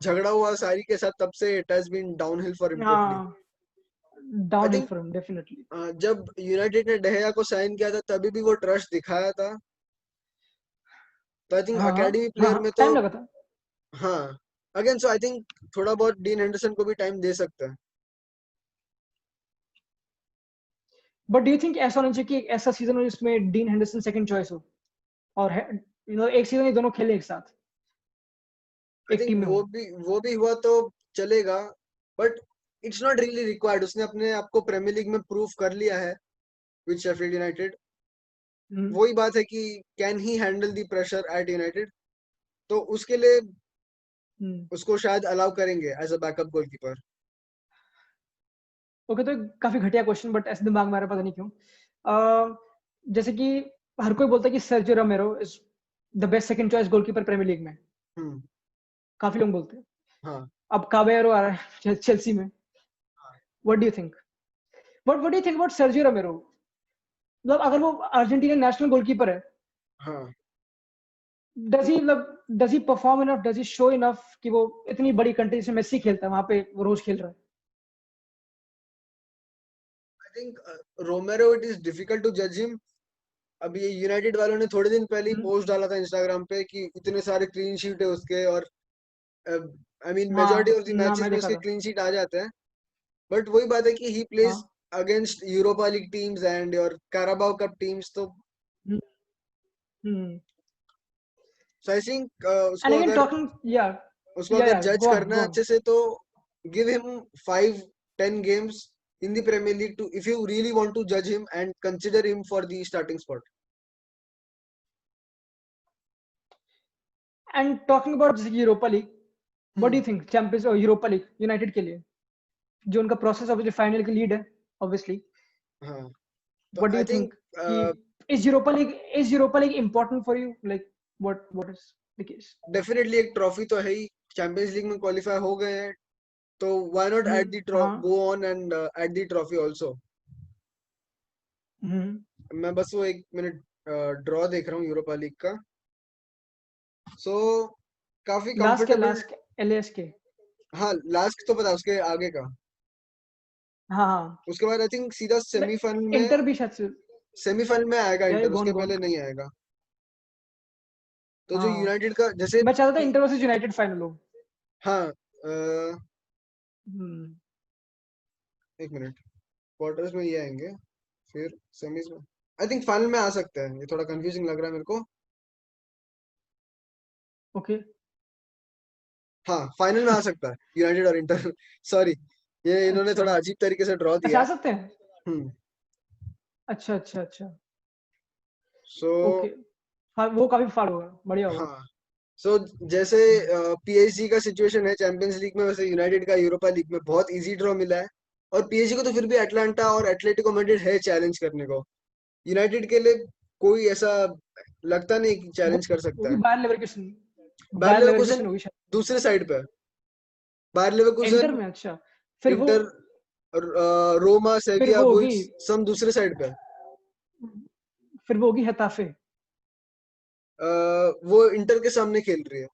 झगड़ा हुआ सारी के साथ तब से it has been downhill for him totally. हाँ I down hill think for him definitely. जब यूनाइटेड ने डेया को साइन किया था तभी भी वो ट्रस्ट दिखाया था. तो आई थिंक हाँ अकेडमी हाँ प्लेयर हाँ में तो टाइम लगा था. हाँ. अगेन सो आई थिंक थोड़ा बहुत डीन हेंडरसन को भी टाइम दे सकता है. बट डू यू थिंक ऐसा होना चाहिए कि एक ऐसा सीजन हो जिसमें डीन हेंडरसन सेकंड चॉइस हो और एक सीजन ये दोनों खेले एक साथ आई एक थिंक टीम में हो? वो भी हुआ तो चलेगा, but it's not really required. उसने अपने आप को प्रीमियर लीग में प्रूव कर लिया है विद शेफील्ड यूनाइटेड. हम्म, वही बात है कि can he handle the pressure at United, तो उसके लिए हम्म. उसको शायद अलाउ करेंगे as a backup goalkeeper. Okay तो काफी घटिया क्वेश्चन बट ऐसे दिमाग में आ रहा है, पता नहीं क्यों. जैसे कि हर कोई बोलता है कि Sergio Romero is the best second choice goalkeeper Premier League में. हम्म. काफी लोग बोलते हैं. हाँ. अब काबेरो आ रहा है चेल्सी में. What do you think? What do you think about Sergio रोमेरो? मतलब अगर वो अर्जेंटीना नेशनल गोलकीपर है, हाँ. Does he perform enough, does he show enough कि वो इतनी बड़ी कंट्री से मेसी खेलता है वहां पे वो रोज खेल रहा है? I think Romero it is difficult to जज हिम. अभी ये यूनाइटेड वालों ने थोड़े दिन पहले ही पोस्ट डाला था इंस्टाग्राम पे कि इतने सारे क्लीन शीट है उसके, और आई मीन मेजॉरिटी हाँ ऑफ द ना मैचेस मैं में देखा उसके था. क्लीन शीट आ जाते हैं. बट वही बात है कि ही प्लेज हाँ. Against Europa League teams and your Carabao Cup teams. तो hmm. Hmm. So I think and again talking या उसको अगर जज गो ऑन करना गो है ऑन. अच्छे से तो give him 5-10 games in the Premier League to if you really want to judge him and consider him for the starting spot. And talking about Europa League, what do Hmm. You think Champions और यूरोपा लीग यूनाइटेड के लिए जो उनका प्रोसेस ऑब्वियसली फाइनल की लीड है ऑब्वियसली, हाँ. तो what do I you think think कि is Europa League important for you, like what is the case? Definitely एक ट्रॉफी तो है ही. चैंपियंस लीग में क्वालिफाई हो गए हैं, तो व्हाई नॉट एट द हाँ go on and at the trophy also. मैं बस वो 1 मिनट ड्रॉ देख रहा हूँ यूरोपा लीग का। सो काफी कंफर्टेबल। लास्ट एलएस के। हाँ, लास्ट तो पता है, उसके आगे का। हाँ हाँ उसके बाद आई थिंक सीधा इंटर भी शायद से। सेमीफाइनल में आएगा या इंटर, गॉन उसके गॉन। पहले नहीं आएगा। तो जो हाँ यूनाइटेड का जैसे मैं चाहता था इंटर वर्सेस यूनाइटेड फाइनल हो। हाँ, 1 मिनट, क्वार्टर्स में ये आएंगे, फिर सेमीज में आई थिंक फाइनल में आ सकते हैं। ये थोड़ा कंफ्यूजिंग लग रहा है मेरे को। ओके। हाँ, फाइनल में आ सकता है यूनाइटेड और इंटर। सॉरी, ये इन्होंने अच्छा थोड़ा अजीब तरीके से ड्रॉ अच्छा दिया आ है। सकते हैं। हम्म। अच्छा अच्छा अच्छा। So okay. हाँ वो काफी फार होगा, बढ़िया होगा। हाँ, सो जैसे पीएसजी का सिचुएशन है चैंपियंस लीग में, वैसे यूनाइटेड का यूरोपा लीग में बहुत इजी ड्रॉ मिला है। और पीएसजी को तो फिर भी अटलांटा और एटलेटिको मैड्रिड है चैलेंज करने को। यूनाइटेड के लिए कोई ऐसा लगता नहीं कि वो चैलेंज कर वो सकता भी है। Bayer Leverkusen. Bayer Bayer Leverkusen Leverkusen होगी शायद। दूसरे साइड पे है। बायर इंटर लेवरकुसन, में अच्छा। फिर वो इंटर, रोमा, फिर सेविया, वो होगी वुल्व्स सब दूसरे साइड पे है। फिर वो होगी हेताफे। वो इंटर के सामने खेल रही है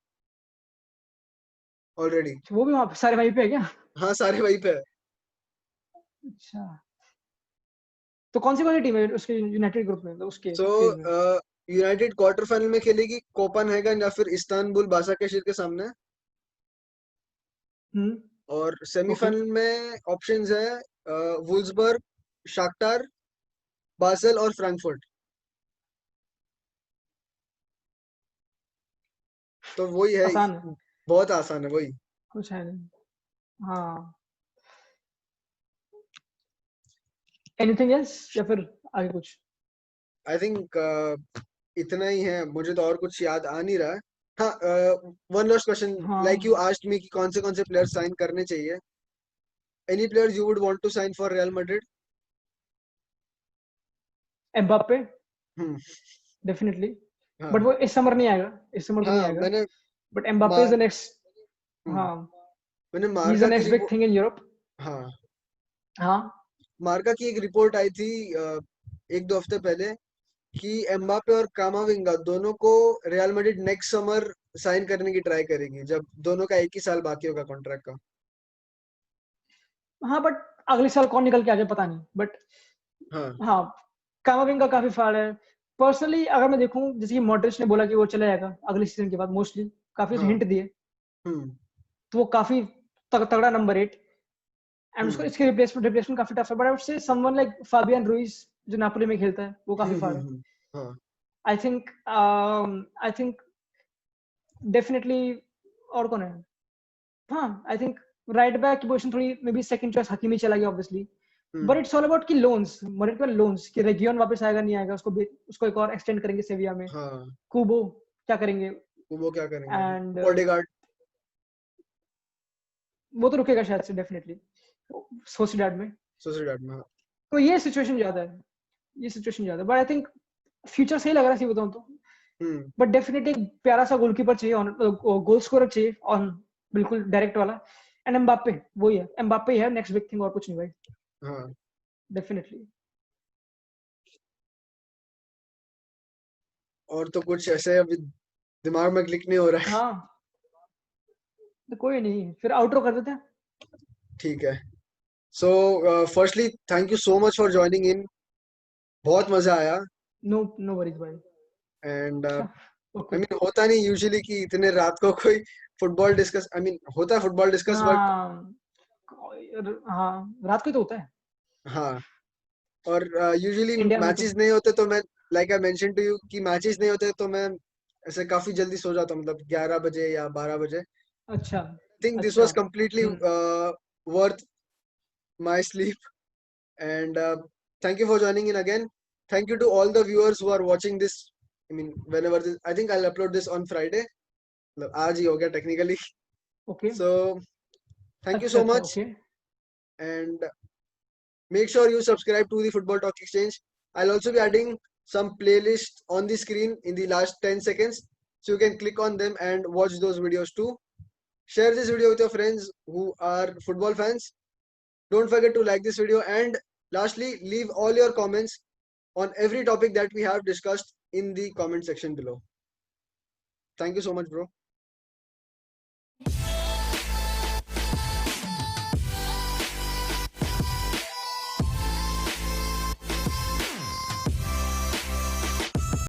ऑलरेडी। वो भी वहाँ पे सारे वहीं पे है क्या? हाँ, सारे वहीं पे है। अच्छा तो कौन सी टीम है उसके यूनाइटेड ग्रुप में, तो उसके सो फेज में? यूनाइटेड क्वार्टर फाइनल में खेलेगी कोपनहेगन या फिर इस्तांबुल बासाकेशिर के सामने। हम्म। और ओके। सेमीफाइनल में ऑप्शंस है वुल्सबर्ग, शाख्तार, बासल और फ्रैंकफर्ट। तो वही है, आसान है, बहुत आसान है वही। कुछ है नहीं। हाँ एनीथिंग एल्स या फिर आगे कुछ? आई थिंक इतना ही है, मुझे तो और कुछ याद आ नहीं रहा है। हाँ, one last question, like you हाँ आस्क्ड मी कि कौन से प्लेयर साइन करने चाहिए। Any players you would want to sign for Real Madrid? Mbappe hmm. Definitely. But हाँ वो इस समर नहीं आएगा, इस समर तो नहीं हाँ, आएगा। मैंने बट एम्बाप्पे इज मार द नेक्स्ट। हम्म, हाँ मैंने ही इज द मार्का की next big report. Thing in Europe. हाँ, हाँ मार्का की एक रिपोर्ट आई थी 1-2 हफ्ते पहले कि एम्बापे और कामाविंगा दोनों को Real Madrid next summer sign करने की ट्राई करेगी, जब दोनों का 1 ही साल बाकी होगा कॉन्ट्रैक्ट का। हाँ बट अगले साल कौन निकल के आ जाए पता नहीं, बट हाँ। हाँ कामाविंगा काफी फाड़ है। पर्सनली अगर मैं देखूं, जैसे कि मॉड्रिच ने बोला कि वो चला जाएगा अगले सीजन के बाद मोस्टली, काफी हाँ। हिंट दिए, हम्म। तो वो काफी तगड़ा नंबर 8। एंड उसको हम्म। इसके रिप्लेसमेंट काफी टफ है, बट आई वुड से समवन लाइक फाबियन रुइस जो नापोली में खेलता है, वो काफी फाड़ है। हाँ। I think definitely. और कौन है? हाँ आई थिंक राइट बैक की पोजीशन थोड़ी may be second choice Hakimi चला गया obviously. But hmm. It's all about कि लोन्स, मरेट पर लोन्स कि रेगियन वापस आएगा नहीं आएगा, उसको एक और एक्सटेंड करेंगे सेविया में। हाँ, कुबो क्या करेंगे? वो क्या करेंगे? And Odegaard. वो तो रुकेगा शायद से डेफिनेटली सोसिएडाड में। सोसिएडाड में, हाँ। तो ये सिचुएशन ज्यादा है, ये सिचुएशन ज्यादा है, बट आई थिंक फ्यूचर सही लग रहा है सही बताऊं तो। हम्म। बट डेफिनेटली एक प्यारा सा गोलकीपर चाहिए, गोल स्कोरर चाहिए ऑन, बिल्कुल डायरेक्ट वाला। एंड एम्बाप्पे वही है, एम्बाप्पे है नेक्स्ट बिग थिंग, और कुछ नहीं भाई, हाँ, डेफिनेटली। और तो कुछ ऐसे अभी दिमाग में क्लिक नहीं हो रहा है। हाँ तो कोई नहीं, फिर आउटरो कर देते हैं। ठीक है। So firstly thank you so much for joining in, बहुत मजा आया। नो नो वरीज भाई। And I okay. मीन होता नहीं यूजुअली कि इतने रात को कोई फुटबॉल डिस्कस, आई मीन होता है फुटबॉल डिस्कस, बट हाँ हाँ रात को ही तो होता है हाँ। और यूजुअली इंडिया में तो। मैचेस नहीं होते तो मैं, like I mention to you कि मैचेस नहीं होते तो मैं ऐसे काफी जल्दी सो जाता हूँ, मतलब 11 बजे या 12 बजे। अच्छा थिंक दिस अच्छा। Was completely worth my sleep. And thank you for joining in again. Thank you to all the viewers who are watching this. I mean, whenever this, I think I'll upload this on Friday. मतलब आज ही हो गया technically. Okay So thank you अच्छा so अच्छा much, okay. and make sure you subscribe to the Football Talk Exchange. I'll also be adding some playlists on the screen in the last 10 seconds, so you can click on them and watch those videos too. Share this video with your friends who are football fans. Don't forget to like this video, and lastly, leave all your comments on every topic that we have discussed in the comment section below. Thank you so much, bro.